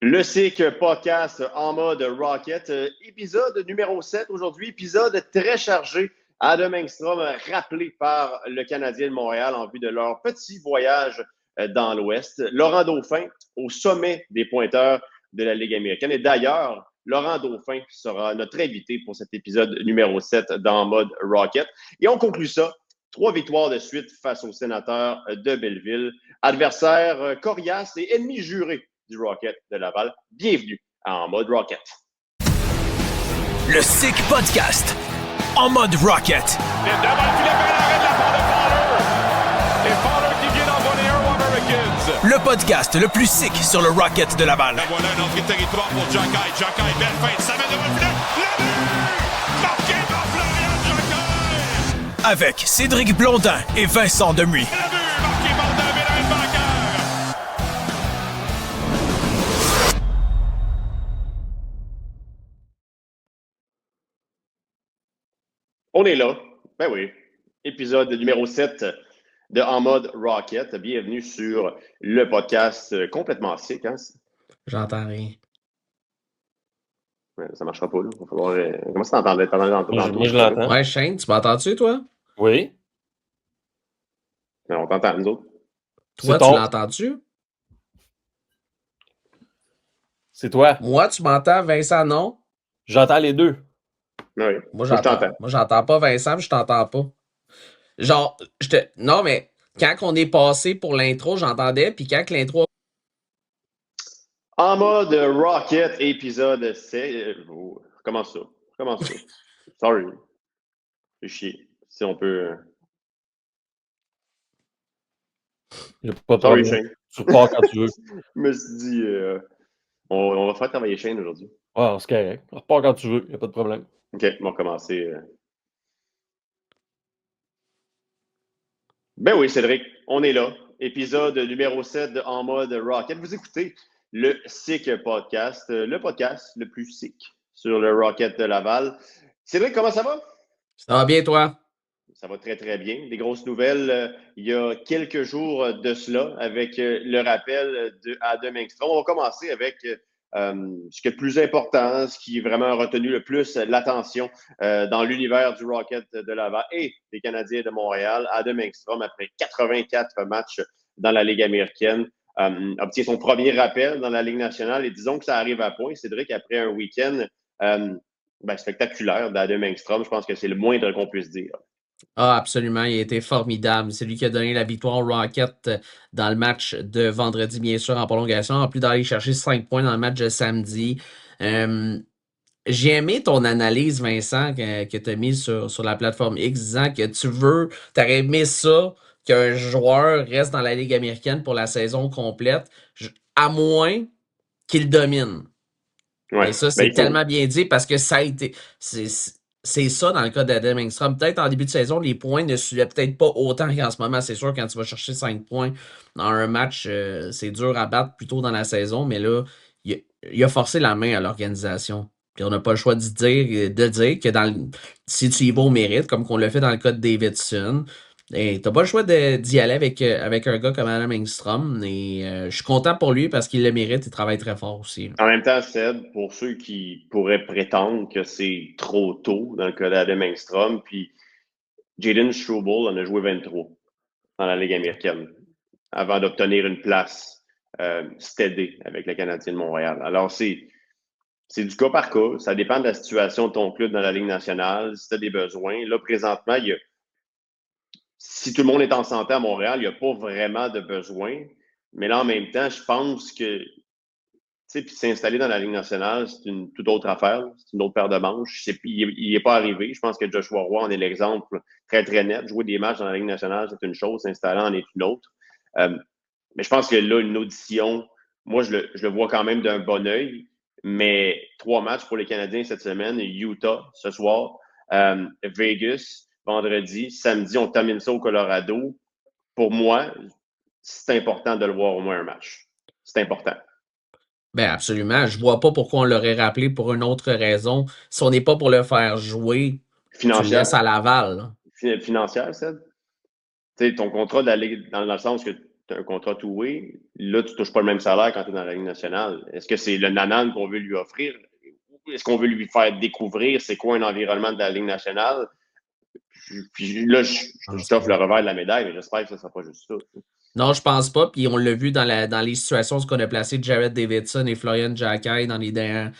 Le SIC podcast en mode Rocket, épisode numéro 7 aujourd'hui, épisode très chargé. Adam Engstrom rappelé par le Canadien de Montréal en vue de leur petit voyage dans l'Ouest. Laurent Dauphin au sommet des pointeurs de la Ligue américaine. Et d'ailleurs, Laurent Dauphin sera notre invité pour cet épisode numéro 7 dans mode Rocket. Et on conclut ça. 3 victoires de suite face aux Sénateurs de Belleville. Adversaire coriace et ennemi juré du Rocket de Laval. Bienvenue à En mode Rocket. Le SIC podcast en mode Rocket. Le podcast le plus sick sur le Rocket de Laval. La voilà une entrée de territoire pour Jacky. Jacky, belle feinte, ça met devant le filet. La but! Marqué par Florian Jacky! Avec Cédric Blondin et Vincent Demuy. La but! Marqué par David Heinbacher! On est là. Ben oui. Épisode numéro 7 de En mode Rocket. Bienvenue sur le podcast complètement sick. Hein? J'entends rien. Ouais, ça marchera pas, là. Il va falloir... Comment ça t'entendais? Moi, je l'entends. Ouais, Shane, tu m'entends-tu, toi? Oui. On t'entend, nous autres. Toi, tu l'entends-tu? C'est toi. Moi, tu m'entends, Vincent, non? J'entends les deux. Oui. Moi, j'entends pas Vincent, puis je t'entends pas. Genre, non, mais quand on est passé pour l'intro, j'entendais, puis quand l'intro... En mode Rocket, épisode 7. Recommence ça. Sorry. C'est chier. Si on peut... Il n'y a pas de Sorry, problème. Shane. Tu pars quand tu veux. Je me suis dit... on va faire travailler Shane aujourd'hui. Ouais, c'est correct. Tu repars quand tu veux. Il n'y a pas de problème. OK, on va commencer. Ben oui, Cédric, on est là. Épisode numéro 7 de En mode Rocket. Vous écoutez le SIC podcast, le podcast le plus sick sur le Rocket de Laval. Cédric, comment ça va? Ça va bien, toi? Ça va très, très bien. Des grosses nouvelles il y a quelques jours de cela avec le rappel de Adam Engstrom. On va commencer avec ce qui est le plus important, ce qui vraiment a retenu le plus l'attention dans l'univers du Rocket de Laval et des Canadiens de Montréal. Adam Engstrom, après 84 matchs dans la Ligue américaine, obtient son premier rappel dans la Ligue nationale. Et disons que ça arrive à point, Cédric, après un week-end spectaculaire d'Adam Engstrom. Je pense que c'est le moindre qu'on puisse dire. Ah, absolument, il a été formidable. C'est lui qui a donné la victoire au Rocket dans le match de vendredi, bien sûr, en prolongation, en plus d'aller chercher 5 points dans le match de samedi. J'ai aimé ton analyse, Vincent, que tu as mise sur la plateforme X, disant que tu aurais aimé ça, qu'un joueur reste dans la Ligue américaine pour la saison complète, à moins qu'il domine. Ouais. Et ça, c'est tellement bien dit parce que ça a été... C'est ça dans le cas d'Adam Engstrom. Peut-être en début de saison, les points ne suivaient peut-être pas autant qu'en ce moment. C'est sûr, quand tu vas chercher 5 points dans un match, c'est dur à battre plus tôt dans la saison, mais là, il a forcé la main à l'organisation. Puis on n'a pas le choix de dire que si tu y vas au mérite, comme qu'on l'a fait dans le cas de Davidson, tu n'as pas le choix d'y aller avec un gars comme Adam Engstrom. Et je suis content pour lui parce qu'il le mérite et travaille très fort aussi. En même temps, Ced, pour ceux qui pourraient prétendre que c'est trop tôt dans le cas d'Adam Engstrom, puis Jayden Struble en a joué 23 dans la Ligue américaine avant d'obtenir une place steady avec le Canadien de Montréal. Alors, c'est du cas par cas. Ça dépend de la situation de ton club dans la Ligue nationale, si tu as des besoins. Là, présentement, si tout le monde est en santé à Montréal, il n'y a pas vraiment de besoin. Mais là, en même temps, je pense que puis s'installer dans la Ligue nationale, c'est une toute autre affaire. C'est une autre paire de manches. Il n'est pas arrivé. Je pense que Joshua Roy en est l'exemple très, très net. Jouer des matchs dans la Ligue nationale, c'est une chose. S'installer en est une autre. Mais je pense que là, une audition, moi, je le vois quand même d'un bon œil. Mais 3 matchs pour les Canadiens cette semaine. Utah, ce soir. Vegas, vendredi. Samedi, on termine ça au Colorado. Pour moi, c'est important de le voir au moins un match. C'est important. Ben absolument. Je vois pas pourquoi on l'aurait rappelé pour une autre raison. Si on n'est pas pour le faire jouer, financière. Tu le laisses à Laval. Financière, c'est. Tu sais, ton contrat de la Ligue, dans le sens que tu tu as un contrat two-way, là, tu ne touches pas le même salaire quand tu es dans la Ligue nationale. Est-ce que c'est le nanan qu'on veut lui offrir? Est-ce qu'on veut lui faire découvrir c'est quoi un environnement de la Ligue nationale? Puis là, je t'offre le revers de la médaille, mais j'espère que ça ne sera pas juste ça. Non, je pense pas. Puis on l'a vu dans les situations où on a placé Jared Davidson et Florian Jacquet dans les dernières,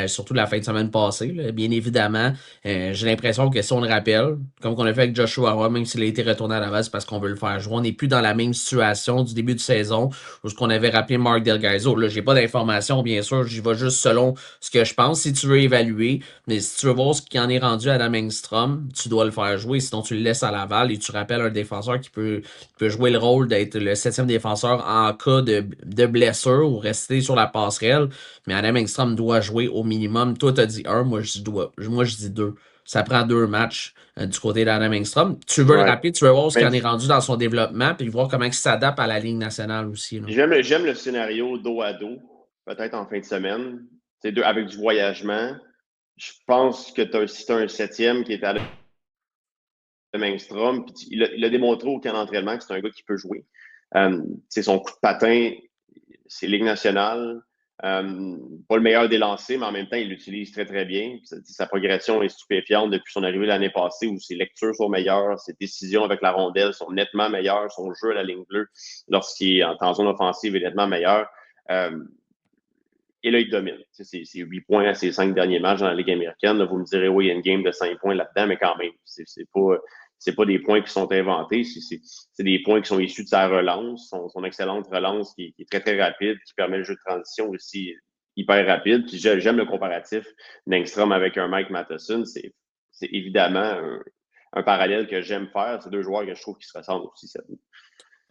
surtout la fin de semaine passée. Là. Bien évidemment, j'ai l'impression que si on le rappelle, comme on a fait avec Joshua Roy, même s'il a été retourné à la base parce qu'on veut le faire jouer, on n'est plus dans la même situation du début de saison où ce qu'on avait rappelé Mark Delgado. Là, j'ai pas d'informations, bien sûr. J'y vais juste selon ce que je pense. Si tu veux évaluer, mais si tu veux voir ce qui en est rendu à Adam Engstrom, tu dois le faire jouer. Sinon, tu le laisses à Laval et tu rappelles un défenseur qui peut jouer le rôle d'être le 7e défenseur en cas de blessure ou rester sur la passerelle. Mais Adam Engstrom doit jouer au minimum. Toi, tu as dit 1, moi je dis 2. Ça prend 2 matchs du côté d'Adam Engstrom. Tu veux le rappeler, tu veux voir ce qu'il en est rendu dans son développement, puis voir comment il s'adapte à la Ligue nationale aussi. Là. J'aime le scénario dos à dos, peut-être en fin de semaine, avec du voyagement. Je pense que si tu as un 7e qui est à Engstrom, puis il a démontré au camp d'entraînement que c'est un gars qui peut jouer. Son coup de patin, c'est Ligue nationale. Pas le meilleur des lancers, mais en même temps, il l'utilise très, très bien. Sa progression est stupéfiante depuis son arrivée l'année passée où ses lectures sont meilleures, ses décisions avec la rondelle sont nettement meilleures, son jeu à la ligne bleue, lorsqu'il est en zone offensive, est nettement meilleur. Et là, il domine. C'est 8 points à ses 5 derniers matchs dans la Ligue américaine. Là, vous me direz, oui, il y a une game de 5 points là-dedans, mais quand même, c'est pas des points qui sont inventés, c'est des points qui sont issus de sa relance, son excellente relance qui est très, très rapide, qui permet le jeu de transition aussi hyper rapide. Puis j'aime le comparatif d'Engstrom avec un Mike Matheson. C'est évidemment un parallèle que j'aime faire. C'est deux joueurs que je trouve qui se ressemblent aussi cette année.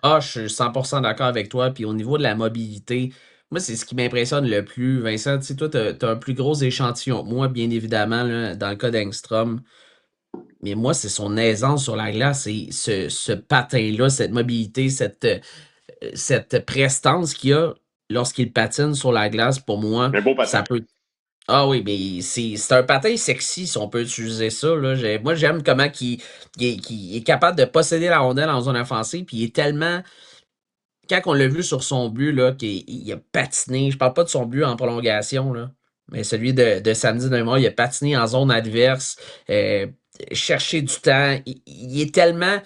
Ah, je suis 100% d'accord avec toi. Puis au niveau de la mobilité, moi, c'est ce qui m'impressionne le plus. Vincent, tu sais, toi, t'as un plus gros échantillon que moi, bien évidemment, là, dans le cas d'Engstrom. Mais moi, c'est son aisance sur la glace et ce patin-là, cette mobilité, cette prestance qu'il a lorsqu'il patine sur la glace, pour moi, Un beau patin. ça peut. Ah oui, mais c'est un patin sexy, si on peut utiliser ça. Là. Moi, j'aime comment qu'il est capable de posséder la rondelle en zone offensive, puis il est tellement. Quand on l'a vu sur son but, là, qu'il a patiné, je parle pas de son but en prolongation, là, mais celui de samedi d'un mois, il a patiné en zone adverse, chercher du temps. Il est tellement.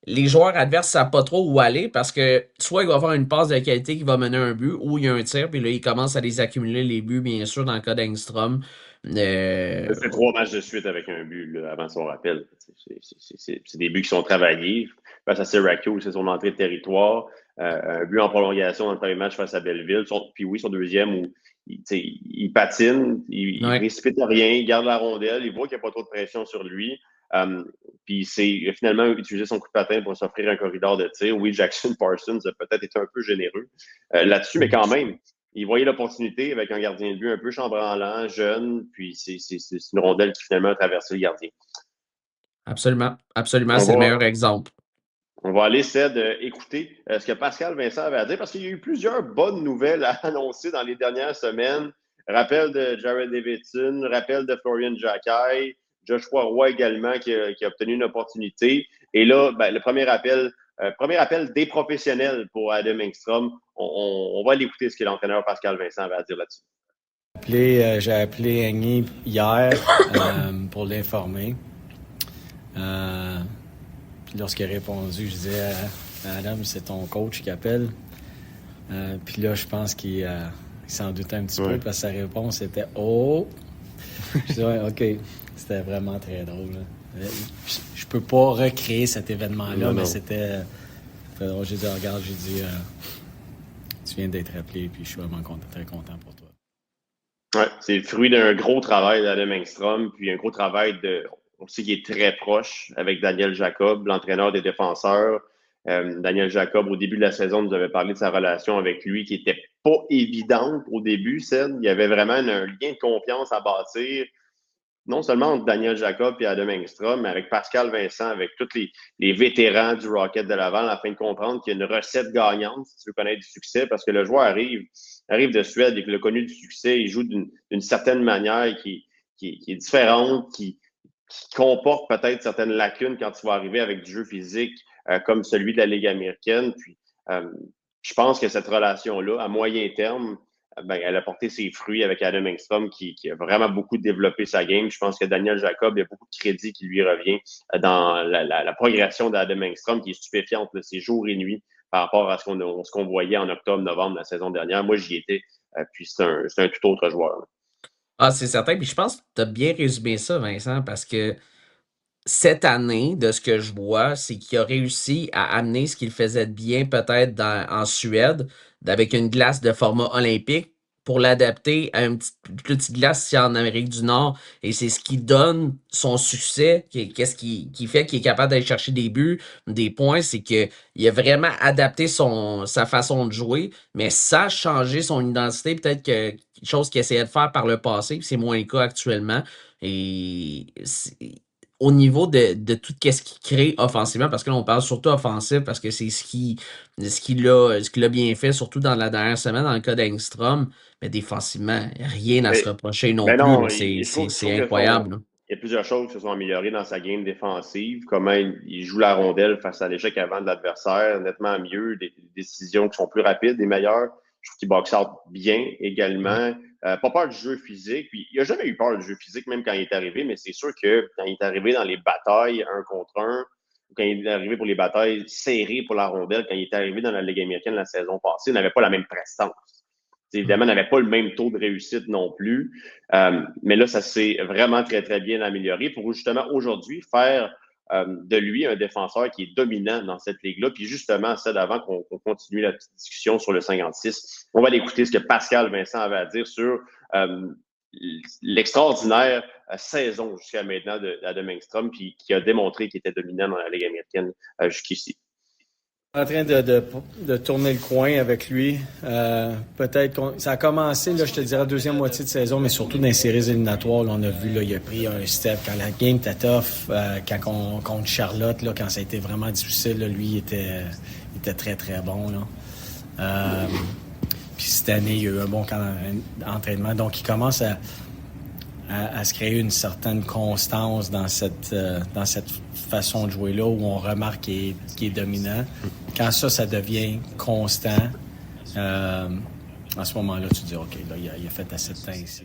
Les joueurs adverses ne savent pas trop où aller parce que soit il va avoir une passe de qualité qui va mener un but ou il y a un tir, puis là, il commence à les accumuler, les buts, bien sûr, dans le cas d'Engstrom. Ça fait 3 matchs de suite avec un but là, avant son rappel. C'est des buts qui sont travaillés. Face à Syracuse, c'est son entrée de territoire. Un but en prolongation dans le premier match face à Belleville. Puis oui, son deuxième où il patine, il précipite rien, il garde la rondelle, il voit qu'il n'y a pas trop de pression sur lui. Puis il a finalement utilisé son coup de patin pour s'offrir un corridor de tir. Oui, Jackson Parsons a peut-être été un peu généreux là-dessus, mais quand même, il voyait l'opportunité avec un gardien de but un peu chambranlant, jeune, puis c'est une rondelle qui finalement a traversé le gardien. Absolument, absolument, c'est le meilleur exemple. On va aller, Ced, écouter ce que Pascal Vincent avait à dire, parce qu'il y a eu plusieurs bonnes nouvelles à annoncer dans les dernières semaines. Rappel de Jared Davidson, rappel de Florian Jacquet, Joshua Roy également qui a obtenu une opportunité. Et là, le premier appel des professionnels pour Adam Engstrom. On va aller écouter ce que l'entraîneur Pascal Vincent avait à dire là-dessus. J'ai appelé Agny hier pour l'informer. Puis lorsqu'il a répondu, je disais Adam, c'est ton coach qui appelle. Puis là, je pense qu'il s'en doutait un petit peu parce que sa réponse était « Oh! » Je disais ouais, « OK. » C'était vraiment très drôle. Là. Je peux pas recréer cet événement-là, mais c'était très drôle. J'ai dit « Regarde, j'ai dit tu viens d'être appelé, puis je suis vraiment très content pour toi. » Ouais, c'est le fruit d'un gros travail d'Adam Engstrom, puis un gros travail on sait qu'il est très proche avec Daniel Jacob, l'entraîneur des défenseurs. Daniel Jacob, au début de la saison, nous avait parlé de sa relation avec lui qui n'était pas évidente au début. Il y avait vraiment un lien de confiance à bâtir, non seulement entre Daniel Jacob et Adam Engstrom, mais avec Pascal Vincent, avec tous les vétérans du Rocket de Laval, afin de comprendre qu'il y a une recette gagnante si tu veux connaître du succès, parce que le joueur arrive de Suède et qu'il a connu du succès, il joue d'une certaine manière qui est différente, qui comporte peut-être certaines lacunes quand tu vas arriver avec du jeu physique comme celui de la Ligue américaine. Puis je pense que cette relation-là, à moyen terme, ben, elle a porté ses fruits avec Adam Engstrom qui a vraiment beaucoup développé sa game. Je pense que Daniel Jacob, il y a beaucoup de crédit qui lui revient dans la progression d'Adam Engstrom qui est stupéfiante. C'est jour et nuit par rapport à ce qu'on voyait en octobre, novembre la saison dernière. Moi, j'y étais. Puis c'est un tout autre joueur. Là. Ah, c'est certain. Puis je pense que tu as bien résumé ça, Vincent, parce que cette année, de ce que je vois, c'est qu'il a réussi à amener ce qu'il faisait de bien peut-être en Suède, avec une glace de format olympique, pour l'adapter à une petite glace ici en Amérique du Nord. Et c'est ce qui donne son succès, qu'est-ce qui fait qu'il est capable d'aller chercher des buts, des points, c'est qu'il a vraiment adapté sa façon de jouer, mais sans changer son identité, peut-être que quelque chose qu'il essayait de faire par le passé, puis c'est moins le cas actuellement. Et au niveau de tout ce qu'il crée offensivement, parce que là, on parle surtout offensif, parce que c'est ce qu'il a bien fait, surtout dans la dernière semaine, dans le cas d'Engstrom, mais défensivement, rien à se reprocher non Mais plus. non, Là, je trouve c'est que incroyable. il y a plusieurs choses qui se sont améliorées dans sa game défensive. Comment il joue la rondelle face à l'échec avant de l'adversaire, nettement mieux, des décisions qui sont plus rapides et meilleures. Je trouve qu'il boxe out bien également. Pas peur du jeu physique. Puis, il n'a jamais eu peur du jeu physique, même quand il est arrivé, mais c'est sûr que quand il est arrivé dans les batailles 1 contre 1, ou quand il est arrivé pour les batailles serrées pour la rondelle, quand il est arrivé dans la Ligue américaine la saison passée, il n'avait pas la même prestance. Évidemment, n'avait pas le même taux de réussite non plus. Mais là, ça s'est vraiment très, très bien amélioré pour justement aujourd'hui faire de lui un défenseur qui est dominant dans cette ligue-là. Puis justement, ça d'avant qu'on continue la petite discussion sur le 56, on va aller écouter ce que Pascal Vincent avait à dire sur l'extraordinaire saison jusqu'à maintenant d'Adam Engstrom, puis qui a démontré qu'il était dominant dans la Ligue américaine jusqu'ici. En train de tourner le coin avec lui. Peut-être ça a commencé, là, je te dirais, deuxième moitié de saison, mais surtout dans les séries éliminatoires. Là, on a vu, là, il a pris un step. Quand la game était tough, contre Charlotte, là, quand ça a été vraiment difficile, là, lui, il était très, très bon. Là. Puis cette année, il y a eu un bon camp d'entraînement. Donc, il commence à se créer une certaine constance dans cette façon de jouer-là où on remarque qu'il est dominant. Quand ça devient constant, à ce moment-là, tu te dis, OK, là, il a fait assez de temps ici.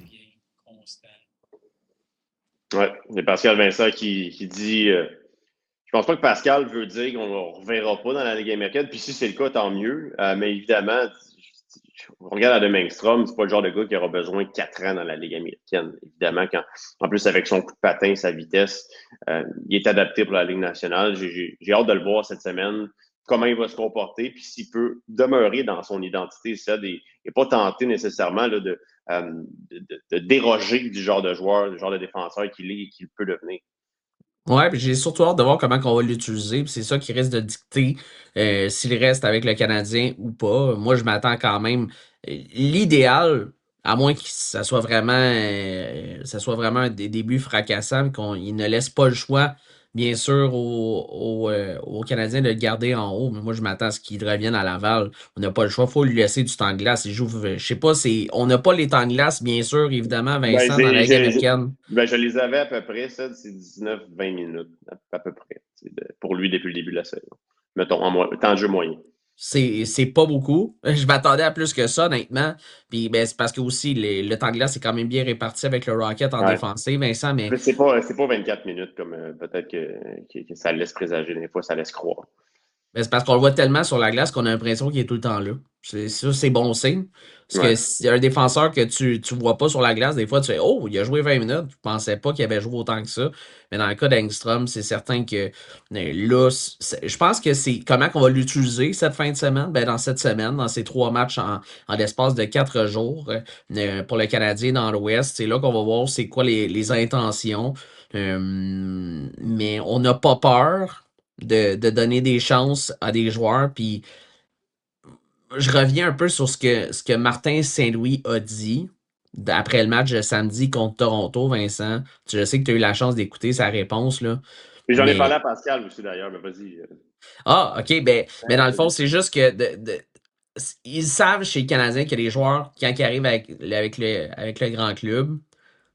Oui, c'est Pascal Vincent qui dit je pense pas que Pascal veut dire qu'on ne reverra pas dans la Ligue américaine, puis si c'est le cas, tant mieux. Mais évidemment, on regarde Adam Engstrom, c'est pas le genre de gars qui aura besoin de 4 ans dans la Ligue américaine. Évidemment, en plus avec son coup de patin, sa vitesse, il est adapté pour la Ligue nationale. J'ai hâte de le voir cette semaine, comment il va se comporter, puis s'il peut demeurer dans son identité, et pas tenter nécessairement là, de déroger du genre de joueur, du genre de défenseur qu'il est et qu'il peut devenir. Ouais, puis j'ai surtout hâte de voir comment on va l'utiliser. Puis c'est ça qui risque de dicter s'il reste avec le Canadien ou pas. Moi, je m'attends quand même. L'idéal, à moins que ça soit vraiment un début fracassant, qu'il ne laisse pas le choix, bien sûr, aux Canadiens de le garder en haut. Mais moi, je m'attends à ce qu'il revienne à Laval. On n'a pas le choix, il faut lui laisser du temps de glace. Il joue, je sais pas, on n'a pas les temps de glace, bien sûr, évidemment, Vincent, dans la Ligue américaine. Je les avais à peu près, ça, c'est 19-20 minutes, à peu près, pour lui depuis le début de la saison. Mettons, temps de jeu moyen. C'est pas beaucoup. Je m'attendais à plus que ça, honnêtement. Puis ben, c'est parce que aussi le temps de glace est quand même bien réparti avec le Rocket en défensive, Vincent. Mais c'est pas 24 minutes comme peut-être que ça laisse présager. Des fois, ça laisse croire. Ben, c'est parce qu'on le voit tellement sur la glace qu'on a l'impression qu'il est tout le temps là. C'est bon signe. Parce que s'il y a un défenseur que tu vois pas sur la glace, des fois tu fais oh, il a joué 20 minutes. Je pensais pas qu'il avait joué autant que ça. Mais dans le cas d'Engstrom, c'est certain que là, je pense que c'est comment qu'on va l'utiliser cette fin de semaine. Ben, dans cette semaine, dans ces 3 matchs en l'espace de 4 jours pour le Canadien dans l'Ouest. C'est là qu'on va voir c'est quoi les intentions. Mais on n'a pas peur de donner des chances à des joueurs. Puis je reviens un peu sur ce que Martin Saint-Louis a dit après le match de samedi contre Toronto, Vincent. Je sais que tu as eu la chance d'écouter sa réponse, là. Et j'en ai parlé à Pascal aussi, d'ailleurs, mais vas-y. Ah, OK, mais dans le fond, c'est juste que ils savent chez les Canadiens que les joueurs, quand ils arrivent avec le grand club,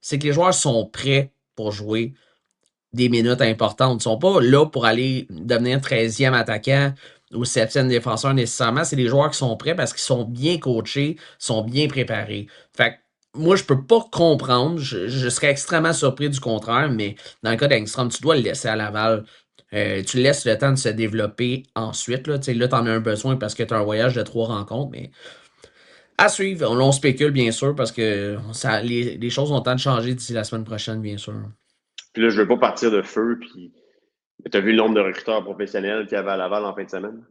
c'est que les joueurs sont prêts pour jouer des minutes importantes. Ils ne sont pas là pour aller devenir 13e attaquant ou septième défenseur nécessairement. C'est des joueurs qui sont prêts parce qu'ils sont bien coachés, sont bien préparés. Fait que moi, je peux pas comprendre. Je serais extrêmement surpris du contraire, mais dans le cas d'Engstrom, tu dois le laisser à Laval. Tu laisses le temps de se développer ensuite. Là, tu en as un besoin parce que tu as un voyage de 3 rencontres, mais à suivre. On spécule, bien sûr, parce que les choses ont le temps de changer d'ici la semaine prochaine, bien sûr. Puis là, je veux pas partir de feu, puis tu as vu le nombre de recruteurs professionnels qu'il y avait à Laval en fin de semaine?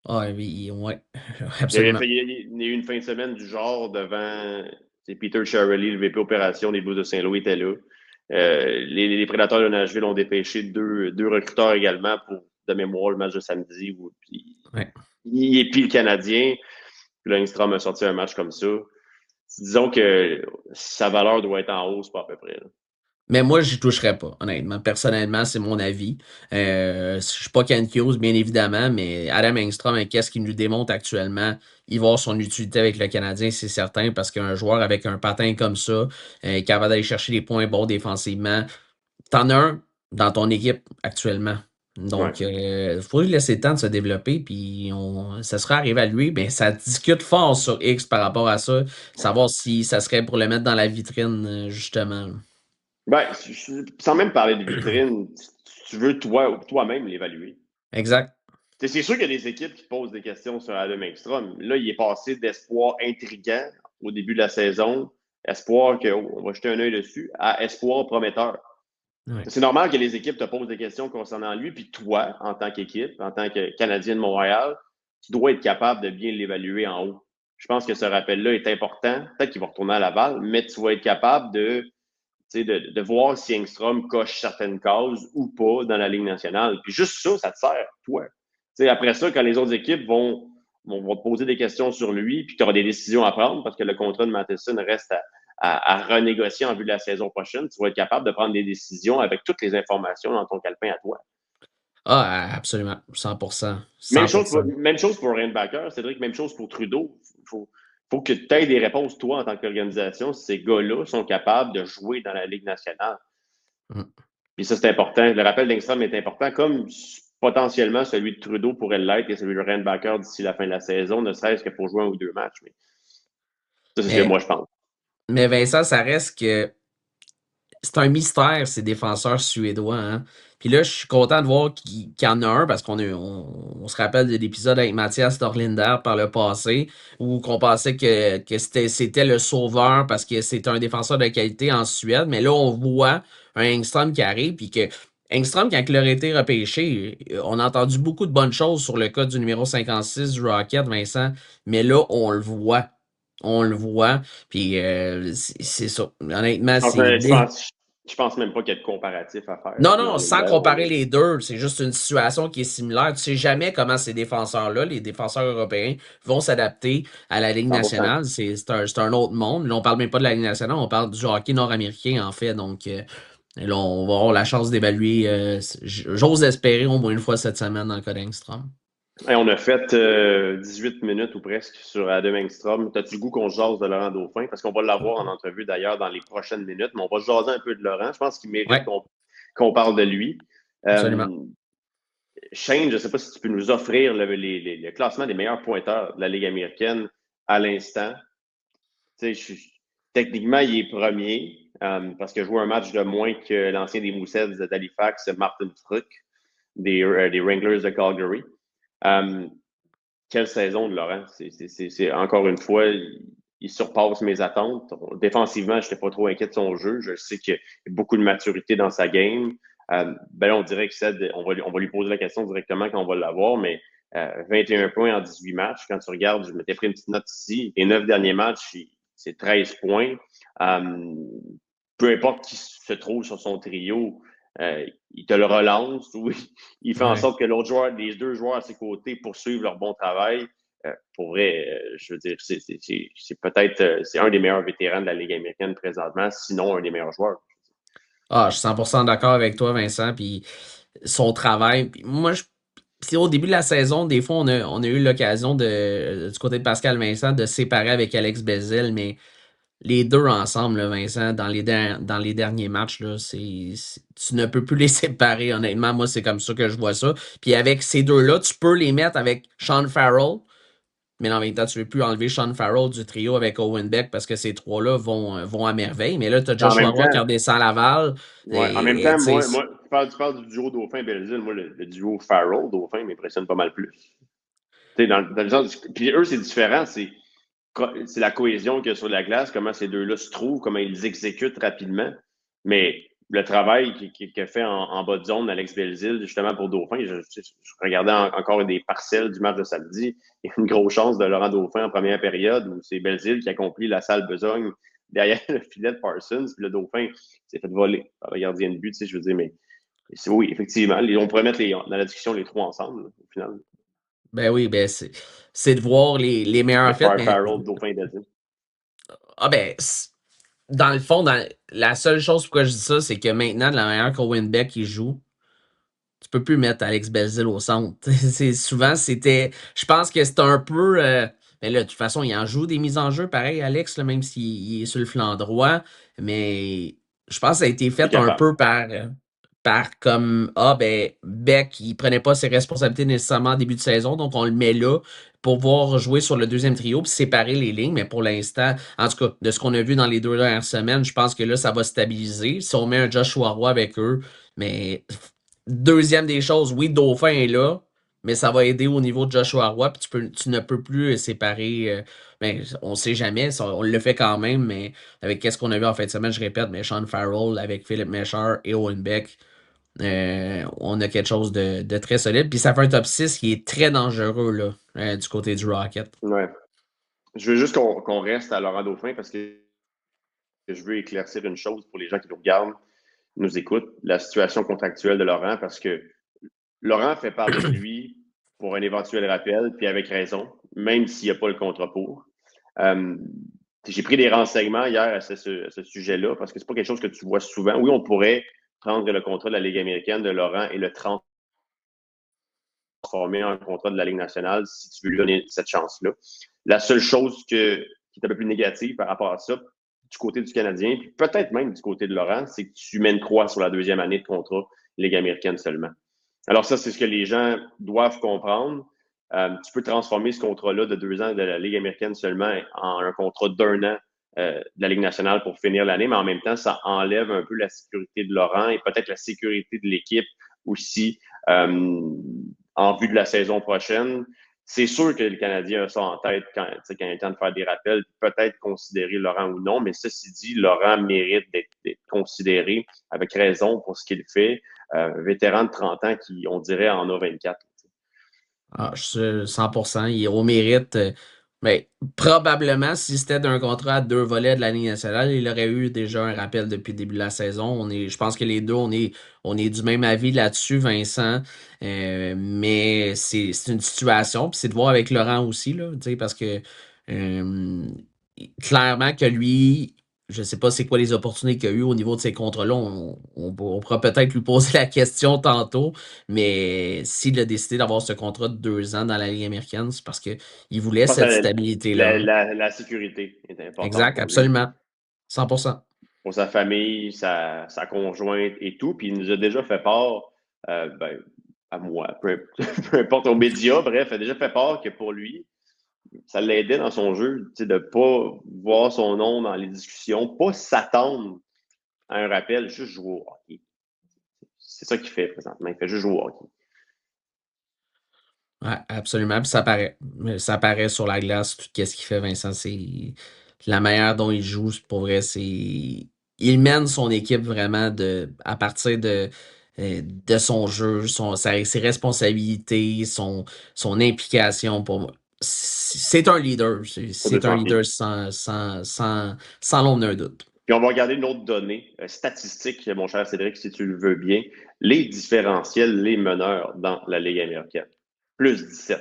Ah oui, ouais, Il y absolument. a eu une fin de semaine du genre devant Peter Chiarelli, le VP Opération des Blues de Saint-Louis était là. Les Prédateurs de Nashville ont dépêché deux recruteurs également pour, de mémoire, le match de samedi. Ouais. Il épie le Canadien. Puis là, Engstrom a sorti un match comme ça. Disons que sa valeur doit être en hausse, pas à peu près. Là. Mais moi, j'y toucherais pas, honnêtement. Personnellement, c'est mon avis. Je suis pas Ken Hughes, bien évidemment, mais Adam Engstrom, avec qu'est-ce qu'il nous démontre actuellement, il va avoir son utilité avec le Canadien, c'est certain, parce qu'un joueur avec un patin comme ça, capable d'aller chercher des points bons défensivement, t'en as un dans ton équipe actuellement. Donc, faut lui laisser le temps de se développer, puis ça sera à réévaluer. Ben, ça discute fort sur X par rapport à ça, savoir si ça serait pour le mettre dans la vitrine, justement. Ben, sans même parler de vitrine, tu veux toi-même l'évaluer. Exact. C'est sûr qu'il y a des équipes qui posent des questions sur Adam Engstrom. Là, il est passé d'espoir intriguant au début de la saison, espoir qu'on va jeter un œil dessus, à espoir prometteur. Ouais. C'est normal que les équipes te posent des questions concernant lui, puis toi, en tant qu'équipe, en tant que Canadien de Montréal, tu dois être capable de bien l'évaluer en haut. Je pense que ce rappel-là est important. Peut-être qu'il va retourner à Laval, mais tu vas être capable de voir si Engstrom coche certaines cases ou pas dans la Ligue nationale. Puis juste ça, ça te sert, toi. Après ça, quand les autres équipes vont te poser des questions sur lui, puis tu auras des décisions à prendre parce que le contrat de Matheson reste à renégocier en vue de la saison prochaine, tu vas être capable de prendre des décisions avec toutes les informations dans ton calepin à toi. Ah, absolument. 100%. Même chose pour Reinbacker, Cédric, même chose pour Trudeau. Faut que tu aies des réponses, toi, en tant qu'organisation, si ces gars-là sont capables de jouer dans la Ligue nationale. Puis ça, c'est important. Le rappel d'Engstrom est important, comme potentiellement celui de Trudeau pourrait l'être et celui de Reinbacker d'ici la fin de la saison, ne serait-ce que pour jouer 1 ou 2 matchs. Mais ça, c'est ce que moi, je pense. Mais Vincent, ça reste que c'est un mystère, ces défenseurs suédois. Hein? Puis là, je suis content de voir qu'il y en a un, parce on se rappelle de l'épisode avec Mathias Dorlinder par le passé, où qu'on pensait que c'était le sauveur parce que c'était un défenseur de qualité en Suède. Mais là, on voit un Engstrom qui arrive, puis que Engstrom, quand il aurait été repêché, on a entendu beaucoup de bonnes choses sur le cas du numéro 56 du Rocket, Vincent, mais là, on le voit. On le voit, puis c'est ça. Honnêtement, je pense même pas qu'il y a de comparatif à faire. Non, sans comparer les deux, c'est juste une situation qui est similaire. Tu sais jamais comment ces défenseurs-là, les défenseurs européens, vont s'adapter à la Ligue 100%. nationale. C'est un autre monde. Là, on parle même pas de la Ligue nationale, on parle du hockey nord-américain, en fait. Donc, là, on va avoir la chance d'évaluer, j'ose espérer, au moins une fois cette semaine dans le cas d'Engstrom. On a fait 18 minutes ou presque sur Adam Engstrom. T'as-tu le goût qu'on jase de Laurent Dauphin? Parce qu'on va l'avoir en entrevue d'ailleurs dans les prochaines minutes, mais on va jaser un peu de Laurent. Je pense qu'il mérite qu'on parle de lui. Absolument. Shane, je ne sais pas si tu peux nous offrir le classement des meilleurs pointeurs de la Ligue américaine à l'instant. Techniquement, il est premier parce qu'il a joué un match de moins que l'ancien des Mooseheads d'Halifax, Martin Fruck, des Wranglers de Calgary. Quelle saison de Laurent. C'est encore une fois, il surpasse mes attentes. Défensivement, je n'étais pas trop inquiet de son jeu. Je sais qu'il y a beaucoup de maturité dans sa game. Là, on dirait que on va lui poser la question directement quand on va l'avoir, mais 21 points en 18 matchs. Quand tu regardes, je m'étais pris une petite note ici. Les 9 derniers matchs, c'est 13 points. Peu importe qui se trouve sur son trio, il te le relance ou il fait en sorte que les deux joueurs à ses côtés poursuivent leur bon travail. Pour vrai, je veux dire, c'est peut-être c'est un des meilleurs vétérans de la Ligue américaine présentement, sinon un des meilleurs joueurs. Ah, je suis 100% d'accord avec toi, Vincent. Puis son travail. Puis moi, au début de la saison, des fois, on a eu l'occasion du côté de Pascal Vincent de se séparer avec Alex Bézil, mais les deux ensemble, là, Vincent, dans les derniers matchs, là, tu ne peux plus les séparer, honnêtement. Moi, c'est comme ça que je vois ça. Puis avec ces deux-là, tu peux les mettre avec Sean Farrell, mais en même temps, tu ne veux plus enlever Sean Farrell du trio avec Owen Beck parce que ces trois-là vont à merveille. Mais là, tu as En Joshua même Roy qui temps, redescend à Laval. ouais, en même Et, temps, tu sais, tu parles du duo Dauphin-Belzile. Moi, le duo Farrell-Dauphin m'impressionne pas mal plus. Tu sais, dans le sens, puis eux, c'est différent. C'est la cohésion qu'il y a sur la glace, comment ces deux-là se trouvent, comment ils exécutent rapidement. Mais le travail qui a fait en bas de zone, Alex Belzile, justement pour Dauphin, je regardais encore des parcelles du match de samedi. Il y a une grosse chance de Laurent Dauphin en première période où c'est Belzile qui accomplit la sale besogne derrière le filet de Parsons, puis le Dauphin s'est fait voler par le gardien de but, tu sais, je veux dire, mais oui, effectivement, on pourrait mettre dans la discussion les trois ensemble, au final. ben oui, ben c'est de voir les meilleurs faits, mais Farrell, Dauphin et Belzile. ah ben, dans le fond, la seule chose pourquoi je dis ça, c'est que maintenant, de la manière qu'Owen Beck il joue, tu peux plus mettre Alex Belzile au centre. Souvent, je pense que c'est un peu. Mais là, de toute façon, il en joue des mises en jeu, pareil, Alex, là, même s'il est sur le flanc droit. Mais je pense que ça a été C'est fait un capable. peu par comme ben, Beck, il prenait pas ses responsabilités nécessairement en début de saison, donc on le met là pour pouvoir jouer sur le deuxième trio puis séparer les lignes. Mais pour l'instant, en tout cas, de ce qu'on a vu dans les 2 dernières semaines, je pense que là, ça va stabiliser. Si on met un Joshua Roy avec eux, mais deuxième des choses, oui, Dauphin est là, mais ça va aider au niveau de Joshua Roy, puis tu ne peux plus séparer. Ben, on ne sait jamais, on le fait quand même, mais avec qu'est-ce qu'on a vu en fin de semaine, je répète, mais Sean Farrell avec Philippe Méchard et Owen Beck, on a quelque chose de très solide. Puis ça fait un top 6 qui est très dangereux là, du côté du Rocket. Ouais. Je veux juste qu'on reste à Laurent Dauphin parce que je veux éclaircir une chose pour les gens qui nous regardent, nous écoutent, la situation contractuelle de Laurent, parce que Laurent fait part de lui pour un éventuel rappel, puis avec raison, même s'il n'y a pas le contrat pour. Euh, j'ai pris des renseignements hier à ce sujet-là, parce que c'est pas quelque chose que tu vois souvent. Oui, on pourrait prendre le contrat de la Ligue américaine de Laurent et le transformer en contrat de la Ligue nationale si tu veux lui donner cette chance-là. La seule chose qui est un peu plus négative par rapport à ça, du côté du Canadien, puis peut-être même du côté de Laurent, c'est que tu mets une croix sur la deuxième année de contrat Ligue américaine seulement. Alors ça, c'est ce que les gens doivent comprendre. Tu peux transformer ce contrat-là de 2 ans de la Ligue américaine seulement en un contrat d'1 an de la Ligue nationale pour finir l'année, mais en même temps, ça enlève un peu la sécurité de Laurent et peut-être la sécurité de l'équipe aussi en vue de la saison prochaine. C'est sûr que le Canadien a ça en tête quand il est temps de faire des rappels, peut-être considérer Laurent ou non, mais ceci dit, Laurent mérite d'être considéré avec raison pour ce qu'il fait. Vétéran de 30 ans qui, on dirait, en a 24. Ah, je suis 100%, il est au mérite. Mais probablement, si c'était d'un contrat à 2 volets de la Ligue nationale, il aurait eu déjà un rappel depuis le début de la saison. Je pense que les deux, on est du même avis là-dessus, Vincent. Mais c'est une situation, puis c'est de voir avec Laurent aussi, là, parce que euh, clairement que lui, je ne sais pas c'est quoi les opportunités qu'il a eues au niveau de ces contrats-là. On pourra peut-être lui poser la question tantôt, mais s'il a décidé d'avoir ce contrat de 2 ans dans la Ligue américaine, c'est parce qu'il voulait Je pense cette que stabilité-là. la sécurité est importante Exact, pour lui, absolument. 100%. pour sa famille, sa conjointe et tout. Puis il nous a déjà fait part, à moi, peu importe aux médias, bref, il a déjà fait part que pour lui, ça l'aidait dans son jeu, de ne pas voir son nom dans les discussions, pas s'attendre à un rappel, juste jouer au hockey. C'est ça qu'il fait présentement. Il fait juste jouer au hockey. Ouais, absolument. Puis ça paraît. Ça paraît sur la glace, tout ce qu'il fait, Vincent. C'est la manière dont il joue, pour vrai, il mène son équipe vraiment à partir de son jeu, ses responsabilités, son implication pour moi. C'est un leader. Pour C'est un 200 pieds. leader sans l'ombre d'un doute. Puis on va regarder une autre donnée statistique, mon cher Cédric, si tu le veux bien. Les différentiels, les meneurs dans la Ligue américaine. Plus 17.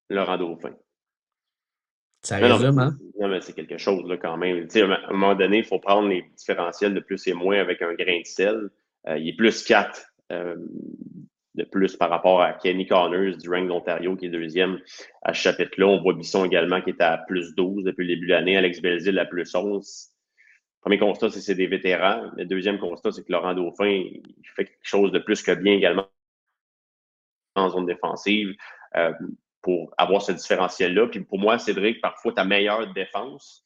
Laurent Dauphin. Ça Non, résume, hein? mais c'est quelque chose là, quand même. À un moment donné, il faut prendre les différentiels de plus et moins avec un grain de sel. Il est plus 4 de plus par rapport à Kenny Connors du rank d'Ontario qui est deuxième à ce chapitre-là. On voit Bisson également qui est à plus 12 depuis le début de l'année, Alex Belzile à plus 11. Premier constat, c'est des vétérans. Le deuxième constat, c'est que Laurent Dauphin il fait quelque chose de plus que bien également en zone défensive pour avoir ce différentiel-là. Puis pour moi, Cédric, parfois, ta meilleure défense,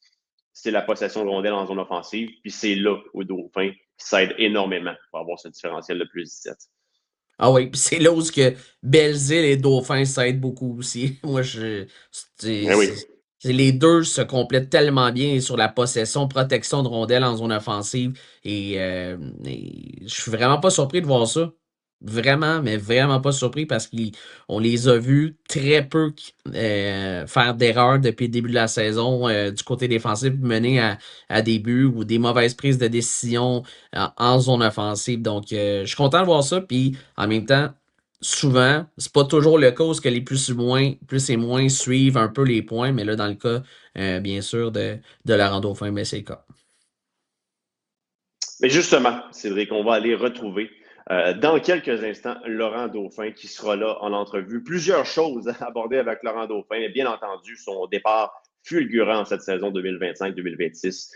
c'est la possession de rondelle en zone offensive. Puis c'est là où Dauphin s'aide énormément pour avoir ce différentiel de plus 17. Ah oui, puis c'est là où que Belzile et Dauphin s'aident beaucoup aussi. Moi, les deux se complètent tellement bien sur la possession, protection de rondelles en zone offensive. Et je suis vraiment pas surpris de voir ça. Vraiment, mais vraiment pas surpris parce qu'on les a vus très peu faire d'erreurs depuis le début de la saison du côté défensif, mener à des buts ou des mauvaises prises de décision en zone offensive. Donc, je suis content de voir ça. Puis, en même temps, souvent, c'est pas toujours le cas où que les plus et moins suivent un peu les points, mais là, dans le cas, bien sûr, de Laurent Dauphin, mais c'est le cas. Mais justement, Cédric, on va aller retrouver dans quelques instants Laurent Dauphin qui sera là en entrevue. Plusieurs choses à aborder avec Laurent Dauphin, mais bien entendu, son départ fulgurant cette saison 2025-2026.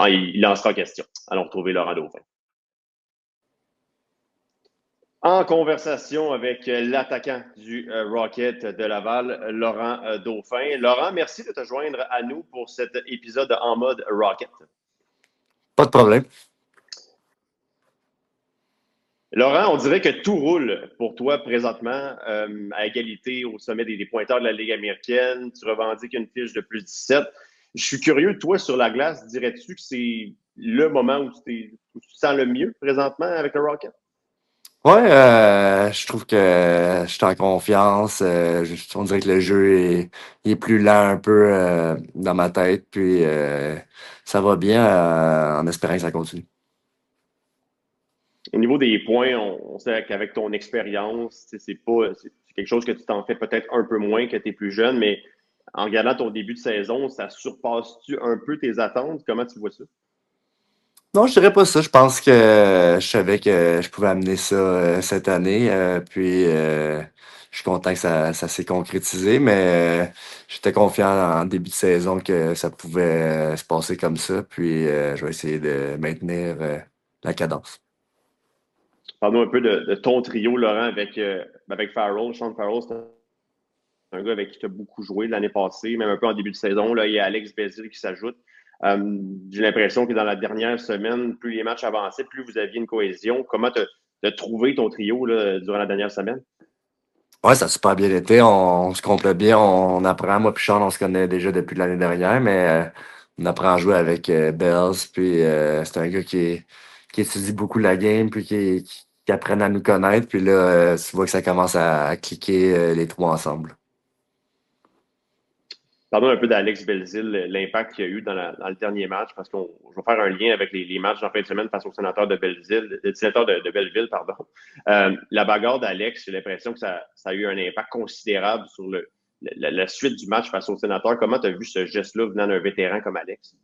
Il en sera question. Allons retrouver Laurent Dauphin. En conversation avec l'attaquant du Rocket de Laval, Laurent Dauphin. Laurent, merci de te joindre à nous pour cet épisode en mode Rocket. Pas de problème. Laurent, on dirait que tout roule pour toi présentement à égalité au sommet des pointeurs de la Ligue américaine. Tu revendiques une fiche de plus 17. Je suis curieux, toi, sur la glace, dirais-tu que c'est le moment où tu te sens le mieux présentement avec le Rocket? Ouais, je trouve que je suis en confiance. On dirait que le jeu est plus lent un peu dans ma tête. Puis ça va bien en espérant que ça continue. Au niveau des points, on sait qu'avec ton expérience, c'est quelque chose que tu t'en fais peut-être un peu moins que tu es plus jeune, mais en regardant ton début de saison, ça surpasse-tu un peu tes attentes? Comment tu vois ça? Non, je dirais pas ça. Je pense que je savais que je pouvais amener ça cette année. Puis je suis content que ça s'est concrétisé, mais j'étais confiant en début de saison que ça pouvait se passer comme ça. Puis je vais essayer de maintenir la cadence. Parle-nous un peu de ton trio, Laurent, avec Farrell. Sean Farrell, c'est un gars avec qui tu as beaucoup joué l'année passée, même un peu en début de saison. Là, il y a Alex Belzile qui s'ajoute. J'ai l'impression que dans la dernière semaine, plus les matchs avançaient, plus vous aviez une cohésion. Comment tu as trouvé ton trio là, durant la dernière semaine? Ouais, ça a super bien été. On se complète bien. On apprend. Moi puis Sean, on se connaît déjà depuis l'année dernière, mais on apprend à jouer avec Bells. Puis c'est un gars qui étudie beaucoup la game, puis qui apprend à nous connaître. Puis là, tu vois que ça commence à cliquer les trois ensemble. Parlons un peu d'Alex Belzile, l'impact qu'il y a eu dans le dernier match, parce que je vais faire un lien avec les matchs en fin de semaine face au sénateur de Belleville, pardon. La bagarre d'Alex, j'ai l'impression que ça a eu un impact considérable sur la suite du match face au sénateur. Comment tu as vu ce geste-là venant d'un vétéran comme Alex?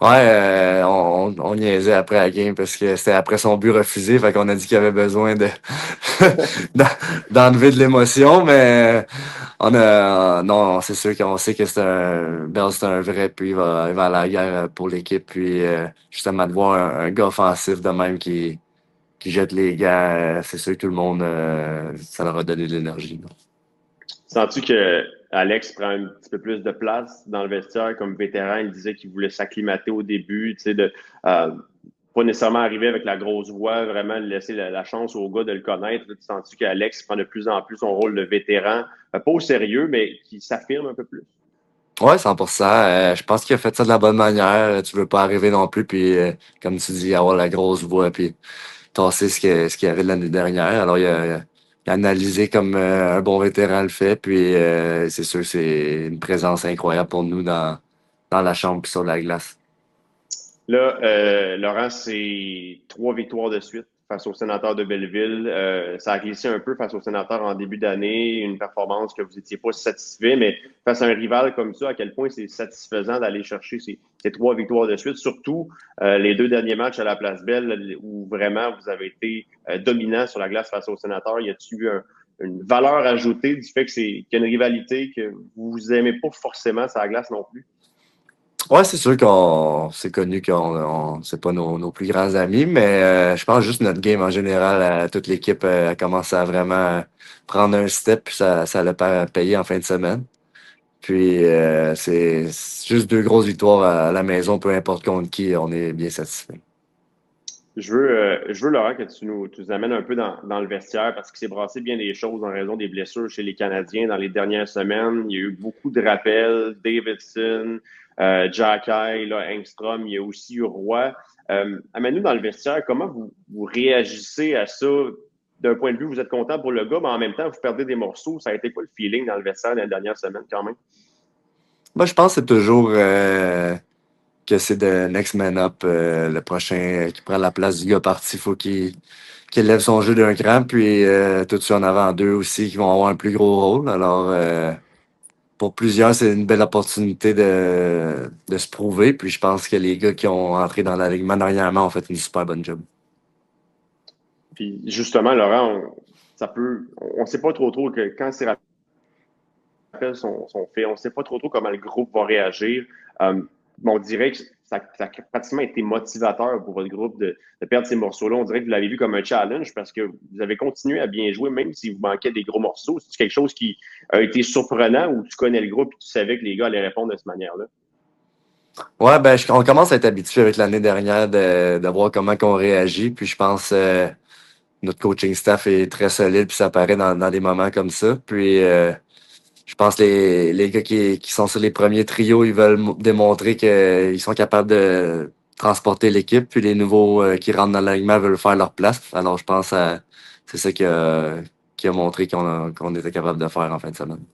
Ouais, on niaisait après la game parce que c'était après son but refusé, fait qu'on a dit qu'il avait besoin de d'enlever de l'émotion, mais non, c'est sûr qu'on sait que c'est un vrai, puis il va à la guerre pour l'équipe, puis justement de voir un gars offensif de même qui jette les gants, c'est sûr que tout le monde, ça leur a donné de l'énergie. Sens-tu que Alex prend un petit peu plus de place dans le vestiaire comme vétéran? Il disait qu'il voulait s'acclimater au début, tu sais, pas nécessairement arriver avec la grosse voix, vraiment laisser la chance aux gars de le connaître. Tu sens-tu qu'Alex prend de plus en plus son rôle de vétéran, pas au sérieux, mais qui s'affirme un peu plus? Ouais, 100%. Je pense qu'il a fait ça de la bonne manière. Tu veux pas arriver non plus, puis comme tu dis, avoir la grosse voix, puis tasser ce qu'il y avait l'année dernière. Alors, il a analysé comme un bon vétéran le fait, puis c'est sûr c'est une présence incroyable pour nous dans la chambre et sur la glace. Là, Laurent, c'est 3 victoires de suite face aux Sénateurs de Belleville. Ça a glissé un peu face aux Sénateurs en début d'année, une performance que vous n'étiez pas satisfait, mais face à un rival comme ça, à quel point c'est satisfaisant d'aller chercher ces 3 victoires de suite, surtout les 2 derniers matchs à la Place Belle où vraiment vous avez été dominant sur la glace face aux Sénateurs. Y a-t-il eu une valeur ajoutée du fait qu'il y a une rivalité que vous n'aimez pas forcément sur la glace non plus? Ouais, c'est sûr qu'on c'est connu qu'on c'est pas nos plus grands amis, mais je pense juste notre game en général, toute l'équipe a commencé à vraiment prendre un step, puis ça l'a payé en fin de semaine. Puis c'est juste 2 grosses victoires à la maison, peu importe contre qui, on est bien satisfait. Je veux, Laurent, que tu nous amènes un peu dans le vestiaire parce qu'il s'est brassé bien des choses en raison des blessures chez les Canadiens dans les dernières semaines. Il y a eu beaucoup de rappels, Davidson, Jacky, là, Engstrom, il y a aussi eu Roy. Amène-nous dans le vestiaire, comment vous réagissez à ça? D'un point de vue, vous êtes content pour le gars, mais en même temps, vous perdez des morceaux. Ça a été quoi le feeling dans le vestiaire dans les dernières semaines quand même? Moi, je pense que c'est toujours que c'est de next man up, le prochain qui prend la place du gars parti. Il faut qu'il lève son jeu d'un cran, puis tout de suite en avant d'eux aussi qui vont avoir un plus gros rôle. Alors, pour plusieurs, c'est une belle opportunité de se prouver. Puis je pense que les gars qui ont entré dans l'alignement dernièrement ont fait une super bonne job. Puis justement, Laurent, on ne sait pas trop que quand ces rappels sont faits, on ne sait pas trop comment le groupe va réagir. On dirait que ça a pratiquement été motivateur pour votre groupe de perdre ces morceaux-là. On dirait que vous l'avez vu comme un challenge parce que vous avez continué à bien jouer, même si vous manquait des gros morceaux. C'est quelque chose qui a été surprenant ou tu connais le groupe et tu savais que les gars allaient répondre de cette manière-là? Ouais, ben on commence à être habitué avec l'année dernière de voir comment qu'on réagit. Puis je pense notre coaching staff est très solide, puis ça paraît dans des moments comme ça. Puis je pense que les gars qui sont sur les premiers trios, ils veulent démontrer qu'ils sont capables de transporter l'équipe. Puis les nouveaux qui rentrent dans l'alignement veulent faire leur place. Alors je pense que c'est ça qui a montré qu'on était capable de faire en fin de semaine.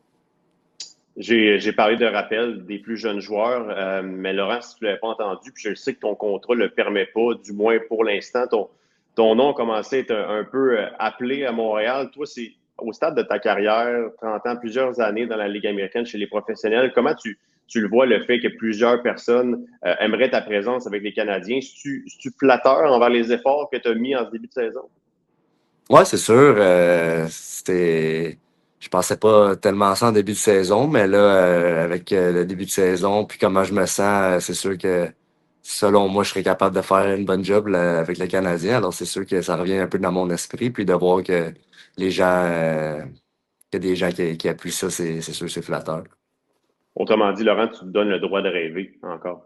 J'ai parlé de rappel des plus jeunes joueurs, mais Laurent, si tu ne l'avais pas entendu, puis je sais que ton contrat ne le permet pas, du moins pour l'instant, ton nom a commencé à être un peu appelé à Montréal. Toi, c'est au stade de ta carrière, 30 ans, plusieurs années dans la Ligue américaine chez les professionnels. Comment tu le vois, le fait que plusieurs personnes aimeraient ta présence avec les Canadiens? Es-tu flatteur envers les efforts que tu as mis en ce début de saison? Ouais, c'est sûr. Je pensais pas tellement à ça en début de saison, mais là, avec le début de saison, puis comment je me sens, c'est sûr que selon moi, je serais capable de faire une bonne job là, avec les Canadiens. Alors, c'est sûr que ça revient un peu dans mon esprit, puis de voir que les gens, qu'il y a des gens qui appuient ça, c'est sûr, c'est flatteur. Autrement dit, Laurent, tu te donnes le droit de rêver encore.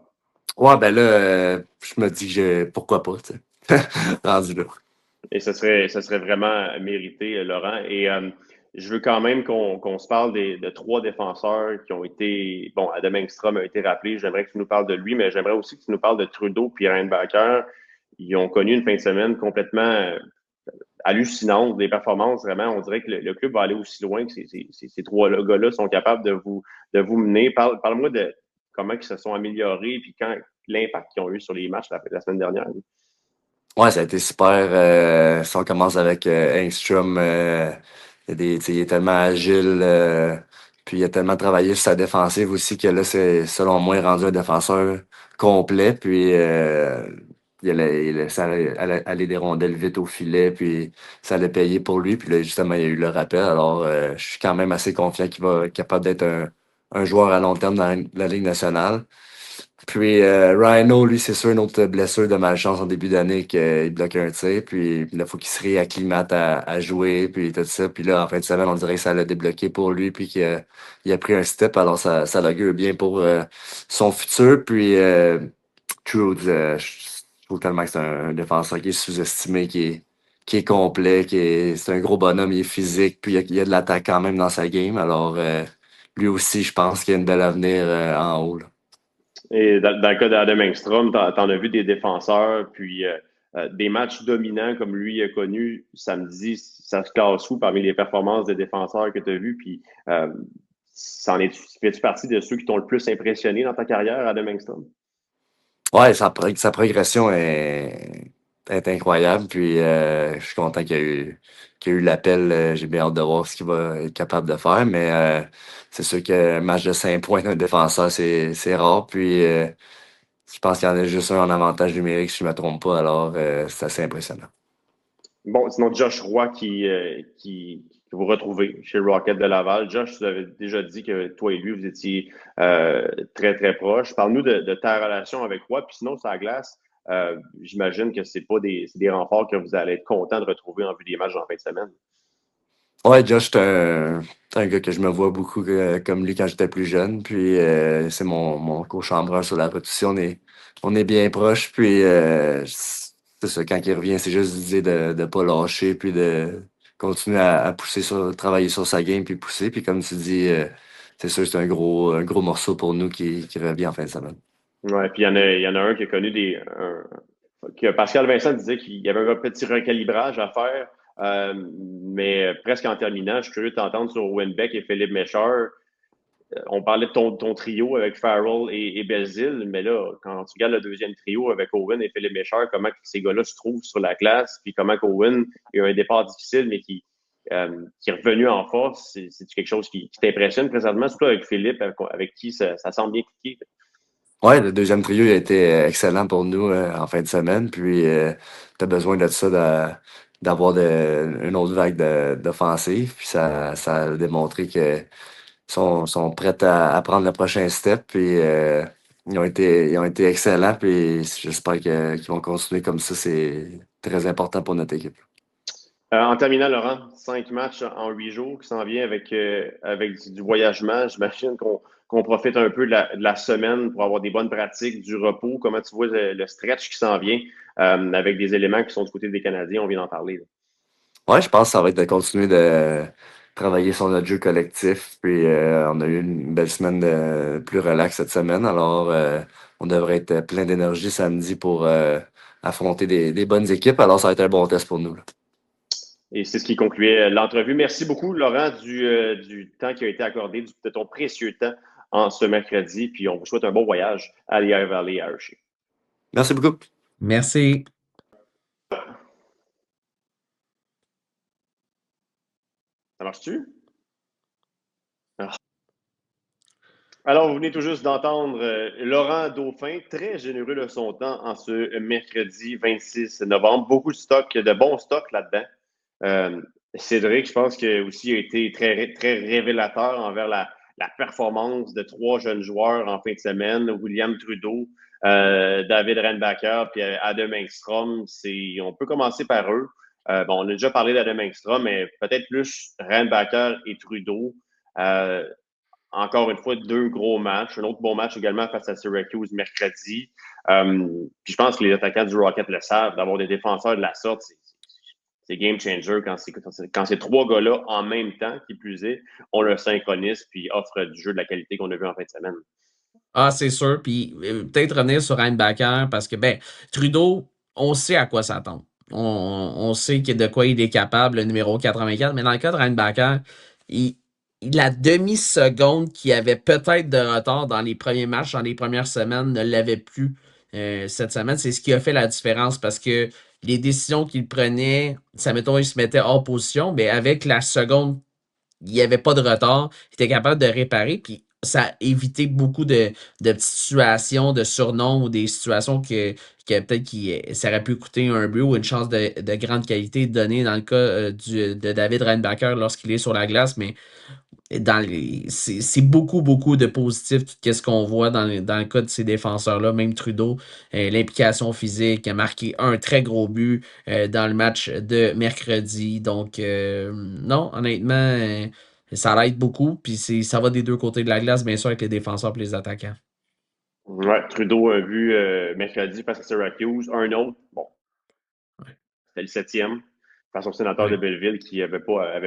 Ouais, ben là, je me dis que pourquoi pas, tu sais. Rendu là. Et ce serait vraiment mérité, Laurent. Et je veux quand même qu'on se parle de 3 défenseurs qui ont été... Bon, Adam Engstrom a été rappelé. J'aimerais que tu nous parles de lui, mais j'aimerais aussi que tu nous parles de Trudeau et Reinbacher. Ils ont connu une fin de semaine complètement hallucinante, des performances vraiment. On dirait que le club va aller aussi loin que ces 3 gars-là sont capables de vous mener. Parle-moi de comment ils se sont améliorés et l'impact qu'ils ont eu sur les matchs la semaine dernière. Ouais, ça a été super. Si on commence avec Engstrom, il est tellement agile, puis il a tellement travaillé sur sa défensive aussi que là, c'est selon moi, il est rendu un défenseur complet. Puis il laissait aller des rondelles vite au filet, puis ça allait payer pour lui. Puis là, justement, il y a eu le rappel. Alors, je suis quand même assez confiant qu'il va être capable d'être un joueur à long terme dans la Ligue nationale. Puis Rhino, lui, c'est sûr, une autre blessure de malchance en début d'année qu'il bloque un tir. Puis là, il faut qu'il se réacclimate à jouer, puis tout ça. Puis là, en fin de semaine, on dirait que ça l'a débloqué pour lui, puis qu'il a pris un step. Alors, ça l'augure bien pour son futur. Puis Trude, je trouve tellement que c'est un défenseur qui est sous-estimé, qui est complet, c'est un gros bonhomme, il est physique, puis il y a de l'attaque quand même dans sa game. Alors, lui aussi, je pense qu'il y a une belle avenir en haut, là. Et dans le cas d'Adam Engstrom, t'en as vu des défenseurs, puis des matchs dominants comme lui a connu samedi, ça se classe où parmi les performances des défenseurs que tu as vues? Puis, fais-tu partie de ceux qui t'ont le plus impressionné dans ta carrière, Adam Engstrom? Ouais, sa progression est être incroyable. Puis je suis content qu'il y a eu l'appel. J'ai bien hâte de voir ce qu'il va être capable de faire. Mais c'est sûr qu'un match de 5 points d'un défenseur, c'est rare. Puis je pense qu'il y en a juste un en avantage numérique, si je ne me trompe pas. Alors c'est assez impressionnant. Bon, sinon, Josh Roy que vous retrouvez chez le Rocket de Laval. Josh, tu avais déjà dit que toi et lui, vous étiez très, très proches. Parle-nous de ta relation avec Roy. Puis sinon, sur la glace, j'imagine que c'est des renforts que vous allez être content de retrouver en vue des matchs en fin de semaine. Ouais, Josh, c'est un gars que je me vois beaucoup comme lui quand j'étais plus jeune. Puis c'est mon co-chambreur sur la route aussi. On est bien proches. Puis c'est ça, quand il revient, c'est juste l'idée de ne pas lâcher, puis de continuer à pousser travailler sur sa game, puis pousser. Puis comme tu dis, c'est sûr, c'est un gros morceau pour nous qui revient en fin de semaine. Ouais, puis il y en a un qui a connu que Pascal Vincent disait qu'il y avait un petit recalibrage à faire, mais presque en terminant, je suis curieux de t'entendre sur Winbeck et Philippe Méchard. On parlait de ton trio avec Farrell et Belzile, mais là, quand tu regardes le deuxième trio avec Owen et Philippe Méchard, comment ces gars-là se trouvent sur la glace, puis comment Owen a eu un départ difficile, mais qui est revenu en force, c'est quelque chose qui t'impressionne présentement, surtout avec Philippe, avec qui ça semble bien cliquer. Ouais, le deuxième trio il a été excellent pour nous en fin de semaine. Puis tu as besoin de ça, d'avoir une autre vague d'offensive. Puis ça a démontré qu'ils sont prêts à prendre le prochain step. Puis ils ont été excellents. Puis j'espère qu'ils vont continuer comme ça. C'est très important pour notre équipe. En terminant, Laurent, 5 matchs en 8 jours qui s'en vient avec du voyagement. J'imagine qu'on profite un peu de la semaine pour avoir des bonnes pratiques, du repos. Comment tu vois le stretch qui s'en vient avec des éléments qui sont du côté des Canadiens? On vient d'en parler. Là. Ouais, je pense que ça va être de continuer de travailler sur notre jeu collectif. Puis on a eu une belle semaine de plus relax cette semaine. Alors on devrait être plein d'énergie samedi pour affronter des bonnes équipes. Alors ça va être un bon test pour nous. Là. Et c'est ce qui concluait l'entrevue. Merci beaucoup, Laurent, du temps qui a été accordé, de ton précieux temps en ce mercredi. Puis on vous souhaite un bon voyage à Lehigh Valley à Hershey. Merci beaucoup. Merci. Ça marche-tu? Alors, vous venez tout juste d'entendre Laurent Dauphin, très généreux de son temps en ce mercredi 26 novembre. Beaucoup de bons stocks là-dedans. Cédric, je pense que aussi a été très, très révélateur envers la performance de 3 jeunes joueurs en fin de semaine. William Trudeau, David Reinbacher puis Adam Engstrom. On peut commencer par eux. Bon, on a déjà parlé d'Adam Engstrom, mais peut-être plus Reinbacher et Trudeau. Encore une fois, 2 gros matchs. Un autre bon match également face à Syracuse mercredi. Puis je pense que les attaquants du Rocket le savent, d'avoir des défenseurs de la sorte, c'est game changer quand ces 3 gars-là en même temps, qui plus est, on le synchronise puis offre du jeu de la qualité qu'on a vu en fin de semaine. Ah, c'est sûr. Puis peut-être revenir sur Reinbacker parce que, Trudeau, on sait à quoi s'attendre. On sait de quoi il est capable, le numéro 84. Mais dans le cas de Reinbacker, la demi-seconde qu'il avait peut-être de retard dans les premiers matchs, dans les premières semaines, ne l'avait plus cette semaine. C'est ce qui a fait la différence parce que les décisions qu'il prenait, ça mettons, il se mettait hors position, mais avec la seconde, il n'y avait pas de retard, il était capable de réparer, puis ça a évité beaucoup de petites situations de surnom ou des situations que peut-être ça aurait pu coûter un but ou une chance de grande qualité donnée dans le cas de David Reinbacher lorsqu'il est sur la glace, mais c'est beaucoup, beaucoup de positifs, tout ce qu'on voit dans le cas de ces défenseurs-là, même Trudeau, l'implication physique, a marqué un très gros but dans le match de mercredi. Donc, non, honnêtement, ça l'aide beaucoup. Puis ça va des deux côtés de la glace, bien sûr, avec les défenseurs et les attaquants. Ouais, Trudeau a vu mercredi face à Syracuse. Un autre, bon, c'était le 7e. Face au sénateur de Belleville qui avait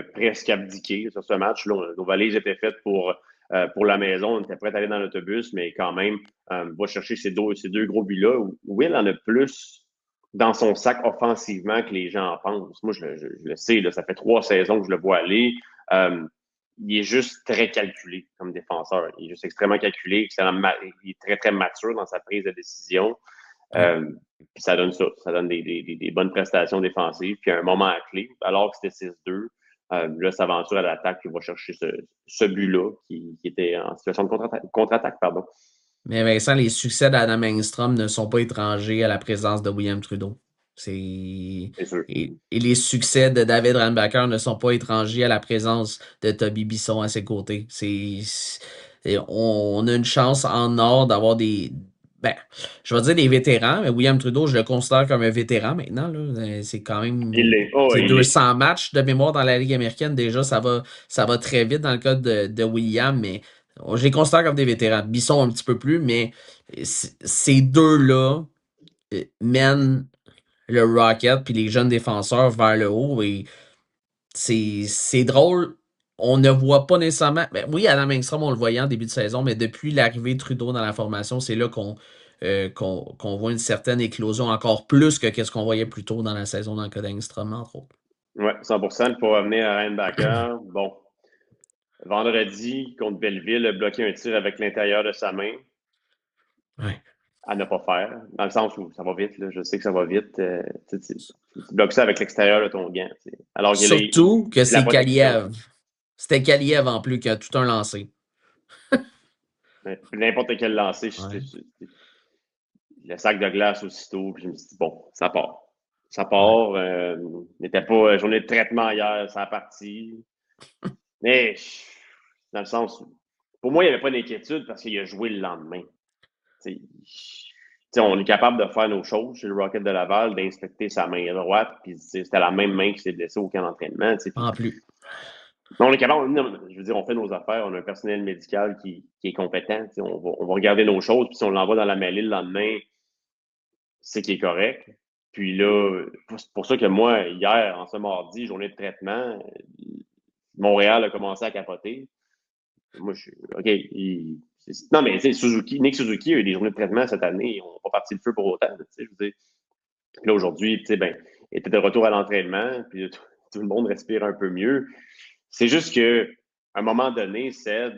presque abdiqué sur ce match-là. Nos valises étaient faites pour la maison. On était prêts à aller dans l'autobus, mais quand même, va chercher ces deux gros buts-là. Will en a plus dans son sac offensivement que les gens en pensent. Moi, je le sais, là, ça fait 3 saisons que je le vois aller. Il est juste très calculé comme défenseur. Il est juste extrêmement calculé. Il est très, très mature dans sa prise de décision. Puis ça donne ça. Ça donne des bonnes prestations défensives. Puis à un moment clé, alors que c'était 6-2, là, s'aventure à l'attaque qui va chercher ce but-là qui était en situation de contre-attaque. Pardon. Mais Vincent, les succès d'Adam Engstrom ne sont pas étrangers à la présence de William Trudeau. Et les succès de David Reinbacher ne sont pas étrangers à la présence de Toby Bisson à ses côtés. On a une chance en or d'avoir je vais dire des vétérans, mais William Trudeau, je le considère comme un vétéran maintenant. Là. C'est quand même 200 matchs de mémoire dans la Ligue américaine. Déjà, ça va très vite dans le cas de William, mais je les considère comme des vétérans. Bisson un petit peu plus, mais ces deux-là mènent le Rocket puis les jeunes défenseurs vers le haut. Et c'est drôle. On ne voit pas nécessairement. Oui, Adam Engstrom, on le voyait en début de saison, mais depuis l'arrivée de Trudeau dans la formation, c'est là qu'on voit une certaine éclosion encore plus que ce qu'on voyait plus tôt dans la saison dans le cas d'Engstrom, entre autres. Oui, 100%. Pour revenir à Reinbacher, bon. Vendredi, contre Belleville, a bloqué un tir avec l'intérieur de sa main. Ouais. À ne pas faire. Dans le sens où ça va vite. Là. Je sais que ça va vite. Tu bloques ça avec l'extérieur de ton gant. Alors, surtout que c'est Kaliev. C'était Kaliev en plus qui a tout un lancé. N'importe quel lancé, le sac de glace aussitôt, puis je me suis dit, bon, ça part. Ça part. N'était pas journée de traitement hier, ça a parti. Mais, dans le sens, pour moi, il n'y avait pas d'inquiétude parce qu'il a joué le lendemain. On est capable de faire nos choses chez le Rocket de Laval, d'inspecter sa main droite, puis c'était la même main qui s'est blessée au camp d'entraînement. En plus. On est capable, je veux dire, on fait nos affaires, on a un personnel médical qui est compétent. On va regarder nos choses, puis si on l'envoie dans la mêlée le lendemain, c'est qui est correct. Puis là, c'est pour ça que moi, hier, en ce mardi, journée de traitement, Montréal a commencé à capoter. Moi, je suis OK. Non, mais Nick Suzuki a eu des journées de traitement cette année. Ils n'ont pas parti le feu pour autant. Je veux dire. Là, aujourd'hui, il était de retour à l'entraînement, puis tout le monde respire un peu mieux. C'est juste que à un moment donné, c'est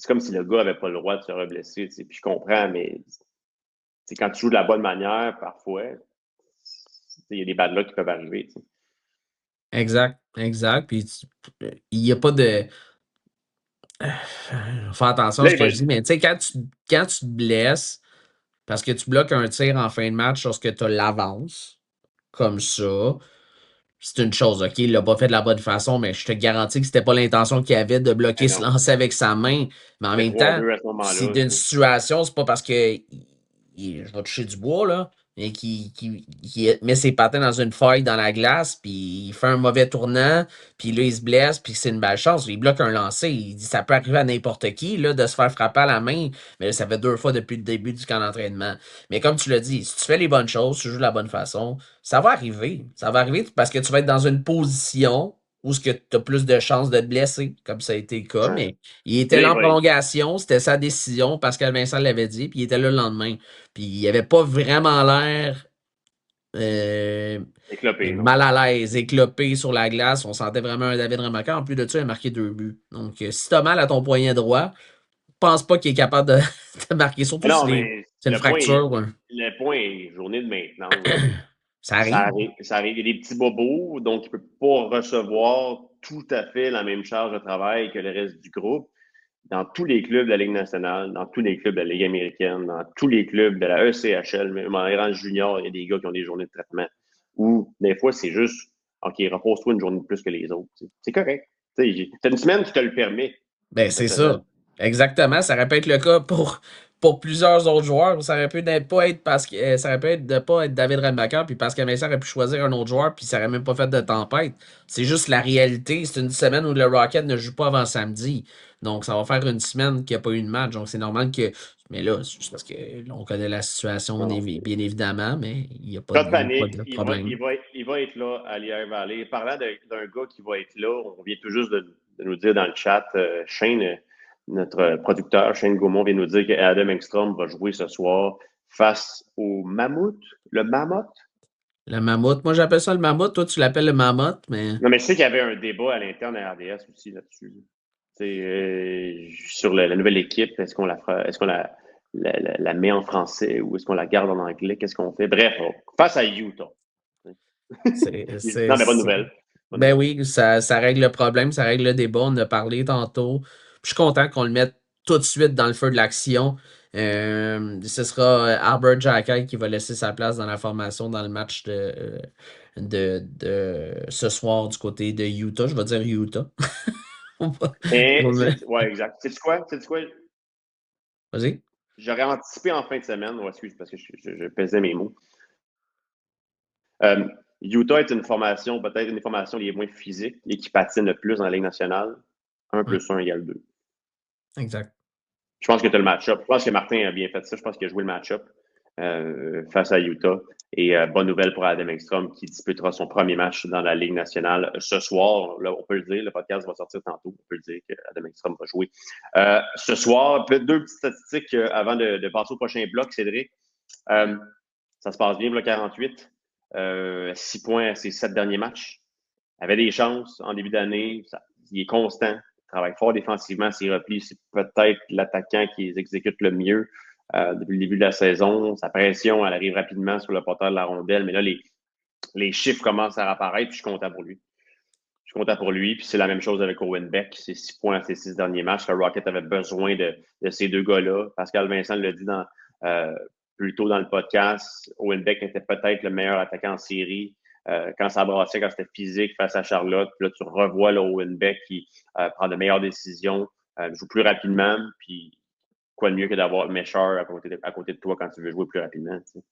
comme si le gars n'avait pas le droit de se reblesser. Puis je comprends, mais quand tu joues de la bonne manière, parfois, il y a des bad luck qui peuvent arriver. T'sais. Exact. Puis il n'y a pas de. Faire attention à ce que je dis, mais tu sais, quand tu te blesses, parce que tu bloques un tir en fin de match lorsque tu as l'avance, comme ça, c'est une chose, OK? Il l'a pas fait de la bonne façon, mais je te garantis que c'était pas l'intention qu'il avait de bloquer ce lancer avec sa main. Mais en même temps, c'est d'une situation, c'est pas parce que je vais toucher du bois, là, mais qui met ses patins dans une faille dans la glace, puis il fait un mauvais tournant, puis là, il se blesse, puis c'est une belle chance. Il bloque un lancer. Il dit ça peut arriver à n'importe qui, là, de se faire frapper à la main, mais là, ça fait 2 fois depuis le début du camp d'entraînement. Mais comme tu l'as dit, si tu fais les bonnes choses, tu joues de la bonne façon, ça va arriver. Ça va arriver parce que tu vas être dans une position où tu as plus de chances de te blesser, comme ça a été le cas, mais il était là en prolongation, c'était sa décision, Pascal Vincent l'avait dit, puis il était là le lendemain. Puis il avait pas vraiment l'air mal à l'aise, éclopé sur la glace. On sentait vraiment un David Reinbacher. En plus de ça, il a marqué 2 buts. Donc, si tu as mal à ton poignet droit, pense pas qu'il est capable de marquer, surtout si c'est une fracture. Le point est journée de maintenance. Ça arrive. Ça arrive. Il y a des petits bobos, donc il ne peut pas recevoir tout à fait la même charge de travail que le reste du groupe. Dans tous les clubs de la Ligue nationale, dans tous les clubs de la Ligue américaine, dans tous les clubs de la ECHL, même en rang junior, il y a des gars qui ont des journées de traitement. Ou des fois, c'est juste, OK, repose-toi une journée de plus que les autres. C'est correct. T'as une semaine qui te le permet. Ben, c'est ça. Exactement. Ça aurait pu être le cas pour plusieurs autres joueurs. Ça aurait pu pas être parce que ça aurait pu être de pas être David Reinbacher, puis Pascal Vincent aurait pu choisir un autre joueur, puis ça aurait même pas fait de tempête. C'est juste la réalité. C'est une semaine où le Rocket ne joue pas avant samedi. Donc, ça va faire une semaine qu'il n'y a pas eu de match. Donc, c'est normal que. Mais là, c'est juste parce que on connaît la situation, bien évidemment, mais il n'y a pas de problème. Il va être là à Lehigh Valley. Parlant d'un gars qui va être là, on vient tout juste de nous dire dans le chat, Shane, notre producteur, Shane Gaumont, vient nous dire qu'Adam Engstrom va jouer ce soir face au Mammouth. Le Mammoth? Le Mammouth. Moi, j'appelle ça le Mammouth. Toi, tu l'appelles le Mammoth, mais. Non, mais je sais qu'il y avait un débat à l'interne à RDS aussi là-dessus. Sur la nouvelle équipe, est-ce qu'on la la met en français ou est-ce qu'on la garde en anglais? Qu'est-ce qu'on fait? Bref, face à Utah. Non, mais bonne nouvelle. Ben oui, ça règle le problème, ça règle le débat. On en a parlé tantôt. Je suis content qu'on le mette tout de suite dans le feu de l'action. Ce sera Arbor Xhekaj qui va laisser sa place dans la formation dans le match de ce soir du côté de Utah. Je vais dire Utah. Ouais, exact. Sais-tu quoi? Vas-y. J'aurais anticipé en fin de semaine, excuse, parce que je pesais mes mots. Utah est une formation, peut-être une formation les moins physiques et qui patine le plus dans la Ligue nationale. 1 + 1 = 2. Exact. Je pense que tu as le match-up. Je pense que Martin a bien fait ça. Je pense qu'il a joué le match-up face à Utah. Et bonne nouvelle pour Adam Engstrom qui disputera son premier match dans la Ligue nationale ce soir. Là, on peut le dire, le podcast va sortir tantôt. On peut le dire qu'Adam Engstrom va jouer ce soir. Deux petites statistiques avant de passer au prochain bloc, Cédric. Ça se passe bien, bloc 48. 6 points à ses 7 derniers matchs. Il avait des chances en début d'année. Il est constant. Il travaille fort défensivement. Ses replis, c'est peut-être l'attaquant qui les exécute le mieux depuis le début de la saison. Sa pression, elle arrive rapidement sur le porteur de la rondelle. Mais là, les chiffres commencent à apparaître. Puis je suis content pour lui. Puis c'est la même chose avec Owen Beck. C'est 6 points à ses 6 derniers matchs. Le Rocket avait besoin de ces deux gars-là. Pascal Vincent l'a dit plus tôt dans le podcast. Owen Beck était peut-être le meilleur attaquant en série. Quand ça brassait, quand c'était physique face à Charlotte, puis là, tu revois Owen Beck qui prend de meilleures décisions, joue plus rapidement, puis quoi de mieux que d'avoir Mesher à côté de toi quand tu veux jouer plus rapidement. Tu sais.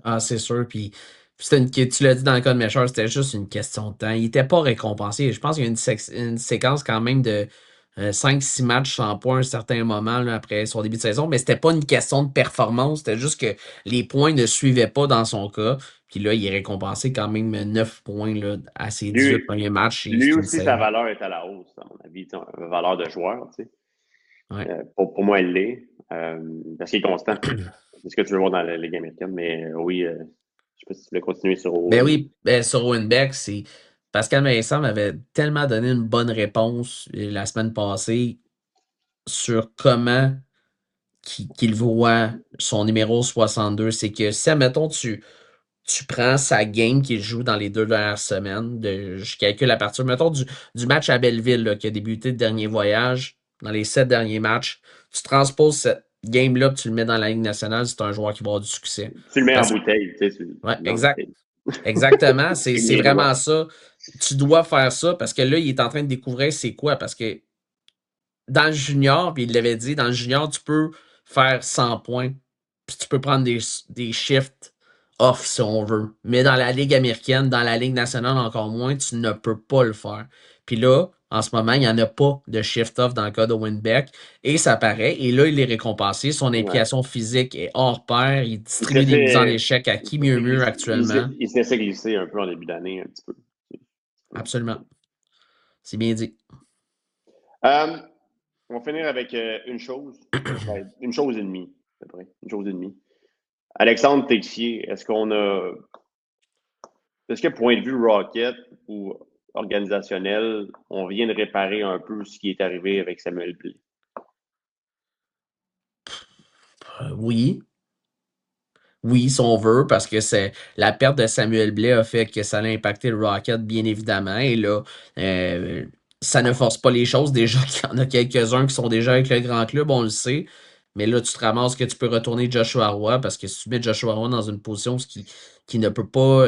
Ah, c'est sûr, puis tu l'as dit dans le cas de Mesher, c'était juste une question de temps. Il n'était pas récompensé. Je pense qu'il y a une séquence quand même de 5-6 matchs sans points à un certain moment là, après son début de saison, mais c'était pas une question de performance, c'était juste que les points ne suivaient pas dans son cas. Puis là, il est récompensé quand même 9 points là, à ses 18 premiers matchs. Lui aussi, sa valeur est à la hausse, à mon avis, sa valeur de joueur. Tu sais. Ouais. Pour moi, elle l'est, parce qu'il est constant. C'est ce que tu veux voir dans la Ligue américaine, mais oui, je ne sais pas si tu voulais continuer sur Owen. Ben oui, sur Owen Beck, c'est Pascal Vincent m'avait tellement donné une bonne réponse la semaine passée sur comment qu'il voit son numéro 62. C'est que si, admettons, tu prends sa game qu'il joue dans les 2 dernières semaines, je calcule à partir, mettons, du match à Belleville là, qui a débuté le dernier voyage, dans les 7 derniers matchs, tu transposes cette game-là, tu le mets dans la Ligue nationale, c'est un joueur qui va avoir du succès. Tu le mets en bouteille. Tu sais, ouais, exact. Exactement, c'est vraiment ça. Tu dois faire ça parce que là, il est en train de découvrir c'est quoi. Parce que dans le junior, puis il l'avait dit, dans le junior, tu peux faire 100 points. Puis tu peux prendre des shifts off si on veut. Mais dans la Ligue américaine, dans la Ligue nationale encore moins, tu ne peux pas le faire. Puis là, en ce moment, il n'y en a pas de shift off dans le cas d'Owen Beck. Et ça paraît. Et là, il est récompensé. Son implication physique est hors pair. Il distribue des mises en échec à qui mieux actuellement. Il se laissait glisser un peu en début d'année, un petit peu. Absolument. C'est bien dit. On va finir avec une chose. Une chose et demie, à peu près. Une chose et demie. Alexandre Texier, est-ce que point de vue Rocket ou organisationnel, on vient de réparer un peu ce qui est arrivé avec Samuel Blais? Oui. Oui, si on veut, parce que c'est la perte de Samuel Blais a fait que ça a impacté le Rocket, bien évidemment. Et là, ça ne force pas les choses. Déjà qu'il y en a quelques-uns qui sont déjà avec le grand club, on le sait. Mais là, tu te ramasses que tu peux retourner Joshua Roy, parce que si tu mets Joshua Roy dans une position qui ne peut pas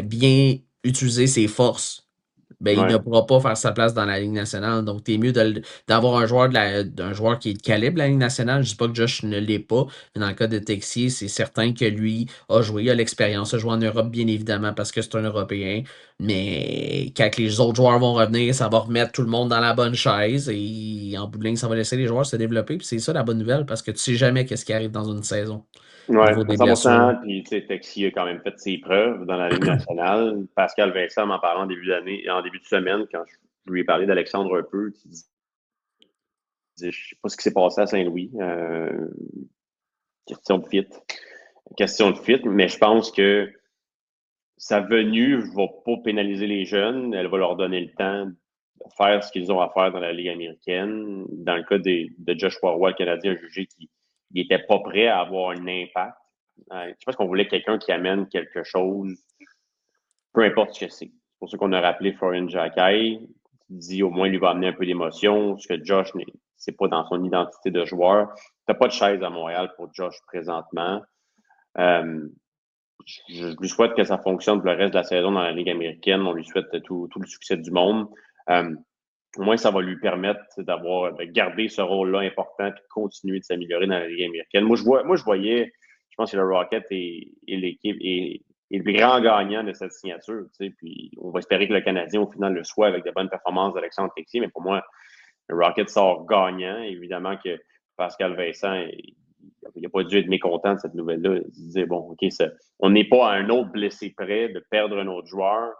bien utiliser ses forces, ben, il ne pourra pas faire sa place dans la Ligue nationale. Donc, t'es mieux d'avoir un joueur qui est de calibre de la Ligue nationale. Je dis pas que Josh ne l'est pas, mais dans le cas de Texier, c'est certain que lui a joué, il a l'expérience, a joué en Europe, bien évidemment, parce que c'est un Européen. Mais quand les autres joueurs vont revenir, ça va remettre tout le monde dans la bonne chaise et en bout de ligne, ça va laisser les joueurs se développer. Puis c'est ça la bonne nouvelle, parce que tu sais jamais qu'est-ce qui arrive dans une saison. Oui, 100%. Puis, tu sais, Texier a quand même fait ses preuves dans la Ligue nationale. Pascal Vincent m'en parlait en début de semaine, quand je lui ai parlé d'Alexandre un peu, il disait, je ne sais pas ce qui s'est passé à Saint-Louis. Question de fit, mais je pense que sa venue ne va pas pénaliser les jeunes. Elle va leur donner le temps de faire ce qu'ils ont à faire dans la Ligue américaine. Dans le cas de Joshua Roy, le Canadien, a jugé qu'il il était pas prêt à avoir un impact. Je pense qu'on voulait quelqu'un qui amène quelque chose, peu importe ce que c'est. C'est pour ça qu'on a rappelé Florian Jacquet. Tu dis au moins, il va amener un peu d'émotion, ce que Josh, c'est pas dans son identité de joueur. T'as pas de chaise à Montréal pour Josh présentement. Je lui souhaite que ça fonctionne pour le reste de la saison dans la Ligue américaine. On lui souhaite tout le succès du monde. Au moins, ça va lui permettre de garder ce rôle-là important et de continuer de s'améliorer dans la Ligue américaine. Moi, je voyais, je pense que le Rocket et l'équipe est le grand gagnant de cette signature. Puis on va espérer que le Canadien, au final, le soit avec de bonnes performances d'Alexandre Texier. Mais pour moi, le Rocket sort gagnant. Évidemment que Pascal Vincent, il n'a pas dû être mécontent de cette nouvelle-là. Il se disait, bon, OK, on n'est pas à un autre blessé près de perdre un autre joueur.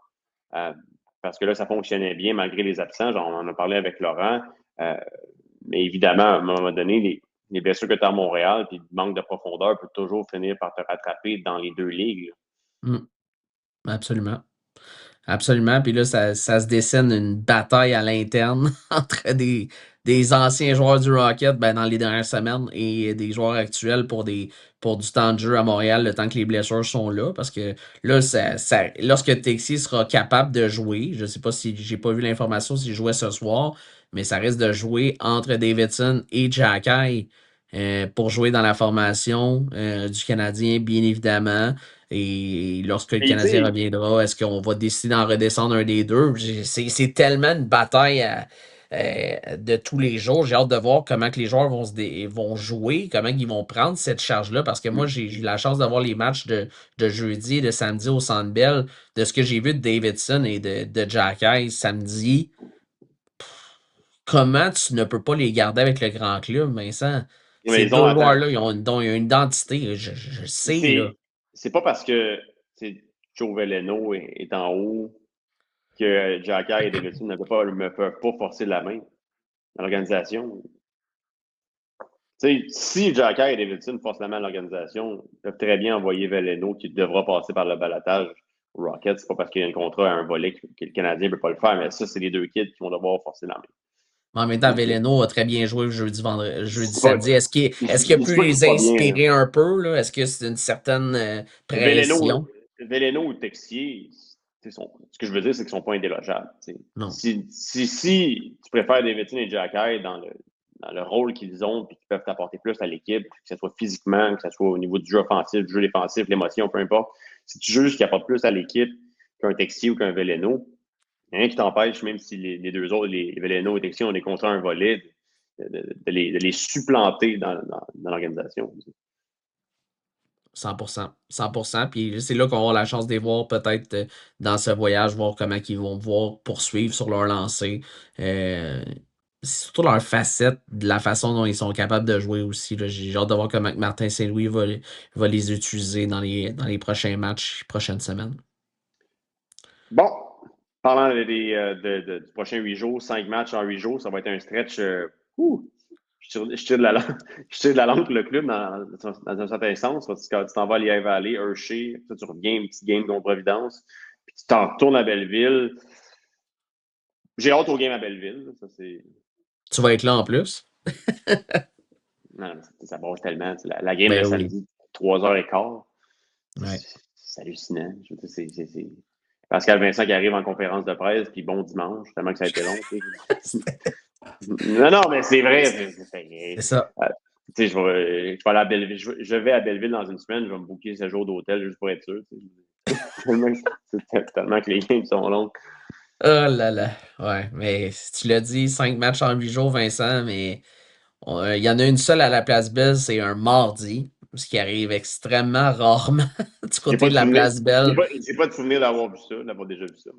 Parce que là, ça fonctionnait bien malgré les absents. Genre, on en a parlé avec Laurent. Mais évidemment, à un moment donné, les blessures que tu as à Montréal puis le manque de profondeur peut toujours finir par te rattraper dans les deux ligues. Absolument. Absolument. Puis là, ça se dessine une bataille à l'interne entre des anciens joueurs du Rocket dans les dernières semaines et des joueurs actuels pour du temps de jeu à Montréal, le temps que les blessures sont là. Parce que là, lorsque Texier sera capable de jouer, je ne sais pas si j'ai pas vu l'information s'il jouait ce soir, mais ça risque de jouer entre Davidson et Jacquet pour jouer dans la formation du Canadien, bien évidemment. Et lorsque le Canadien reviendra, est-ce qu'on va décider d'en redescendre un des deux? C'est tellement une bataille de tous les jours. J'ai hâte de voir comment que les joueurs vont jouer, comment ils vont prendre cette charge-là. Parce que moi, j'ai eu la chance d'avoir les matchs de jeudi et de samedi au Centre Bell. De ce que j'ai vu de Davidson et de Jacquet samedi, comment tu ne peux pas les garder avec le grand club, Vincent? Ces deux joueurs-là, ils ont une identité. Je sais, là. C'est pas parce que Joe Veleno est en haut que Jacquet et Davidson ne peuvent pas forcer la main dans l'organisation. Si Jacquet et Davidson forcent la main à l'organisation, ils peuvent très bien envoyer Veleno qui devra passer par le balotage au Rocket. C'est pas parce qu'il y a un contrat à un volet que le Canadien ne peut pas le faire, mais ça, c'est les deux kids qui vont devoir forcer la main. En même temps, Veleno a très bien joué jeudi samedi. Est-ce qu'il peut les inspirer un peu? Là? Est-ce que c'est une certaine pression? Veleno ou Texier, ce que je veux dire, c'est qu'ils ne sont pas indélogeables. Si tu préfères Davidson et Jacquet dans le rôle qu'ils ont et qu'ils peuvent t'apporter plus à l'équipe, que ce soit physiquement, que ce soit au niveau du jeu offensif, du jeu défensif, l'émotion, peu importe, si tu juges qu'ils apportent plus à l'équipe qu'un Texier ou qu'un Veleno, il n'y a rien qui t'empêche, même si les deux autres, les Veleno et Texier, ont des contrats un volet, de les supplanter dans l'organisation. 100%. 100%. Puis c'est là qu'on va avoir la chance de les voir peut-être dans ce voyage, voir comment ils vont pouvoir poursuivre sur leur lancée. C'est surtout leur facette, de la façon dont ils sont capables de jouer aussi. J'ai hâte de voir comment Martin Saint-Louis va les utiliser dans les prochains matchs, prochaines semaines. Bon. Parlant du prochain 8 jours, 5 matchs en 8 jours, ça va être un stretch. Je tire de la langue pour le club dans un certain sens. Parce que tu t'en vas à Lehigh Valley, Hershey, tu reviens, un petit game contre Providence, puis tu t'en retournes à Belleville. J'ai hâte au game à Belleville. Tu vas être là en plus? Non, ça brasse tellement. La game est samedi, 3h15. Ouais. C'est hallucinant. C'est Pascal Vincent qui arrive en conférence de presse, puis bon dimanche, tellement que ça a été long. Non, mais c'est vrai. C'est ça. Je vais aller à Belleville. Je vais à Belleville dans une semaine, je vais me booker 7 jours d'hôtel juste pour être sûr. C'est tellement que les games sont longs. Oh là là. Ouais, mais tu l'as dit, 5 matchs en 8 jours, Vincent, mais il y en a une seule à la Place Belle, c'est un mardi. Ce qui arrive extrêmement rarement du côté de la Place Belle. J'ai pas de souvenir d'avoir vu ça, d'avoir déjà vu ça.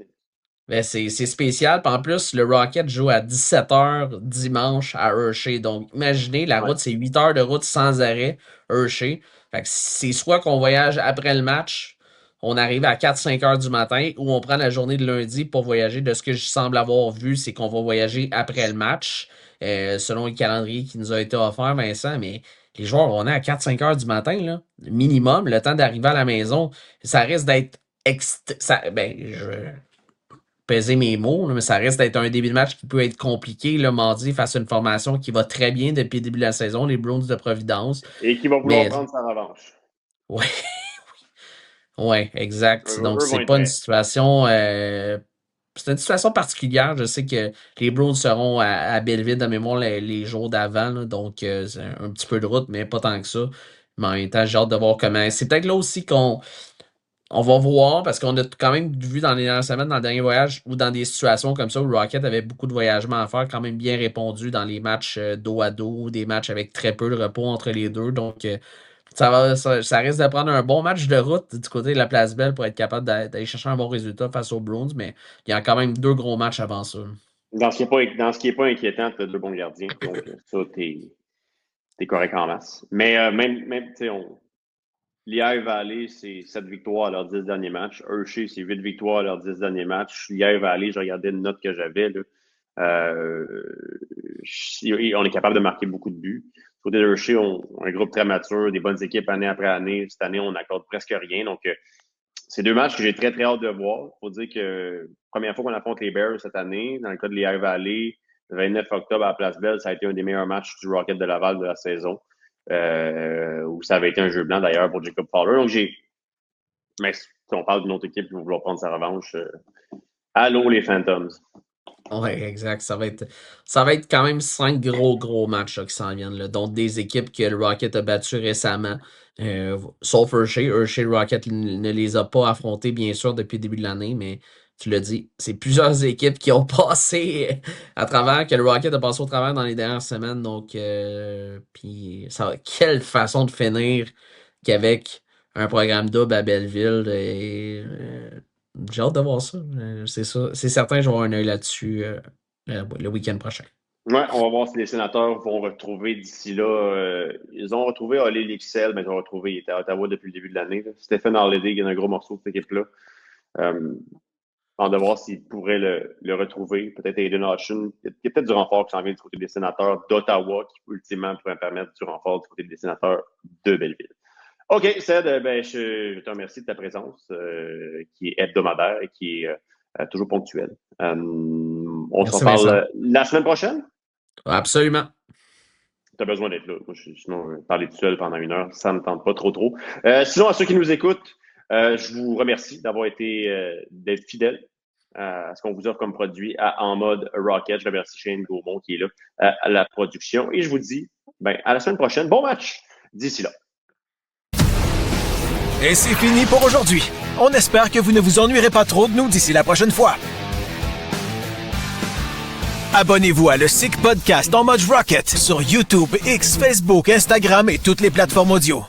Mais c'est spécial. Puis en plus, le Rocket joue à 17h dimanche à Hershey. Donc, imaginez, la route, c'est 8 heures de route sans arrêt, Hershey. Fait que c'est soit qu'on voyage après le match, on arrive à 4-5 heures du matin, ou on prend la journée de lundi pour voyager. De ce que je semble avoir vu, c'est qu'on va voyager après le match, selon le calendrier qui nous a été offert, Vincent. Mais les joueurs, on est à 4-5 heures du matin, là, minimum. Le temps d'arriver à la maison, ça risque d'être peser mes mots, là, mais ça risque d'être un début de match qui peut être compliqué là, mardi face à une formation qui va très bien depuis le début de la saison, les Bruins de Providence. Et qui va vouloir prendre sa revanche. Ouais. Ouais, exact. Donc, Eux c'est vont pas être une prêts. situation. C'est une situation particulière. Je sais que les Bruins seront à Belleville de mémoire les jours d'avant. Là, donc, c'est un petit peu de route, mais pas tant que ça. Mais en même temps, j'ai hâte de voir comment. C'est peut-être là aussi qu'on va voir, parce qu'on a quand même vu dans les dernières semaines, dans le dernier voyage, ou dans des situations comme ça, où Rocket avait beaucoup de voyagements à faire, quand même bien répondu dans les matchs dos à dos, des matchs avec très peu de repos entre les deux. Donc, ça risque de prendre un bon match de route du côté de la Place Belle pour être capable d'aller chercher un bon résultat face aux Bruins, mais il y a quand même 2 gros matchs avant ça. Dans ce qui est pas inquiétant, tu as 2 bons gardiens. Donc, ça, t'es correct en masse. Mais même tu sais, Lehigh Valley, c'est 7 victoires à leurs 10 derniers matchs. Hershey, c'est 8 victoires à leurs 10 derniers matchs. Lehigh Valley, je regardais une note que j'avais. Là. On est capable de marquer beaucoup de buts. Du côté de Hershey, on a un groupe très mature, des bonnes équipes année après année. Cette année, on n'accorde presque rien. Donc, c'est 2 matchs que j'ai très, très hâte de voir. Il faut dire que première fois qu'on affronte les Bears cette année, dans le cas de Lehigh Valley, le 29 octobre à la Place Belle, ça a été un des meilleurs matchs du Rocket de Laval de la saison. Où ça avait été un jeu blanc d'ailleurs pour Jacob Fowler. Donc mais si on parle d'une autre équipe qui va vouloir prendre sa revanche, allô les Phantoms. Oui, exact. Ça va être quand même 5 gros matchs là, qui s'en viennent, là, dont des équipes que le Rocket a battues récemment. Sauf Hershey. Hershey, le Rocket ne les a pas affrontés, bien sûr, depuis le début de l'année, mais tu l'as dit, c'est plusieurs équipes qui ont passé à travers, que le Rocket a passé au travers dans les dernières semaines. Donc, puis quelle façon de finir qu'avec un programme double à Belleville. J'ai hâte de voir ça. C'est ça. C'est certain que je vais avoir un œil là-dessus le week-end prochain. Ouais, on va voir si les sénateurs vont retrouver d'ici là. Ils ont retrouvé Olé Lixel, mais ils ont retrouvé, il était à Ottawa depuis le début de l'année. Là. Stephen Harledy, il y a un gros morceau de cette équipe-là. On va voir s'ils pourraient le retrouver. Peut-être Aiden Hutchin. Il y a peut-être du renfort qui s'en vient du côté des sénateurs d'Ottawa qui, ultimement, pourrait permettre du renfort du côté des sénateurs de Belleville. OK, Ced, je te remercie de ta présence qui est hebdomadaire et qui est toujours ponctuelle. On se reparle la semaine prochaine? Absolument. Tu as besoin d'être là. Moi, sinon, parler tout seul pendant 1 heure, ça ne me tente pas trop. Sinon, à ceux qui nous écoutent, je vous remercie d'être fidèles à ce qu'on vous offre comme produit en mode Rocket. Je remercie Shane Gaumont qui est là à la production. Et je vous dis à la semaine prochaine. Bon match d'ici là. Et c'est fini pour aujourd'hui. On espère que vous ne vous ennuierez pas trop de nous d'ici la prochaine fois. Abonnez-vous à le Sick Podcast en mode Rocket sur YouTube, X, Facebook, Instagram et toutes les plateformes audio.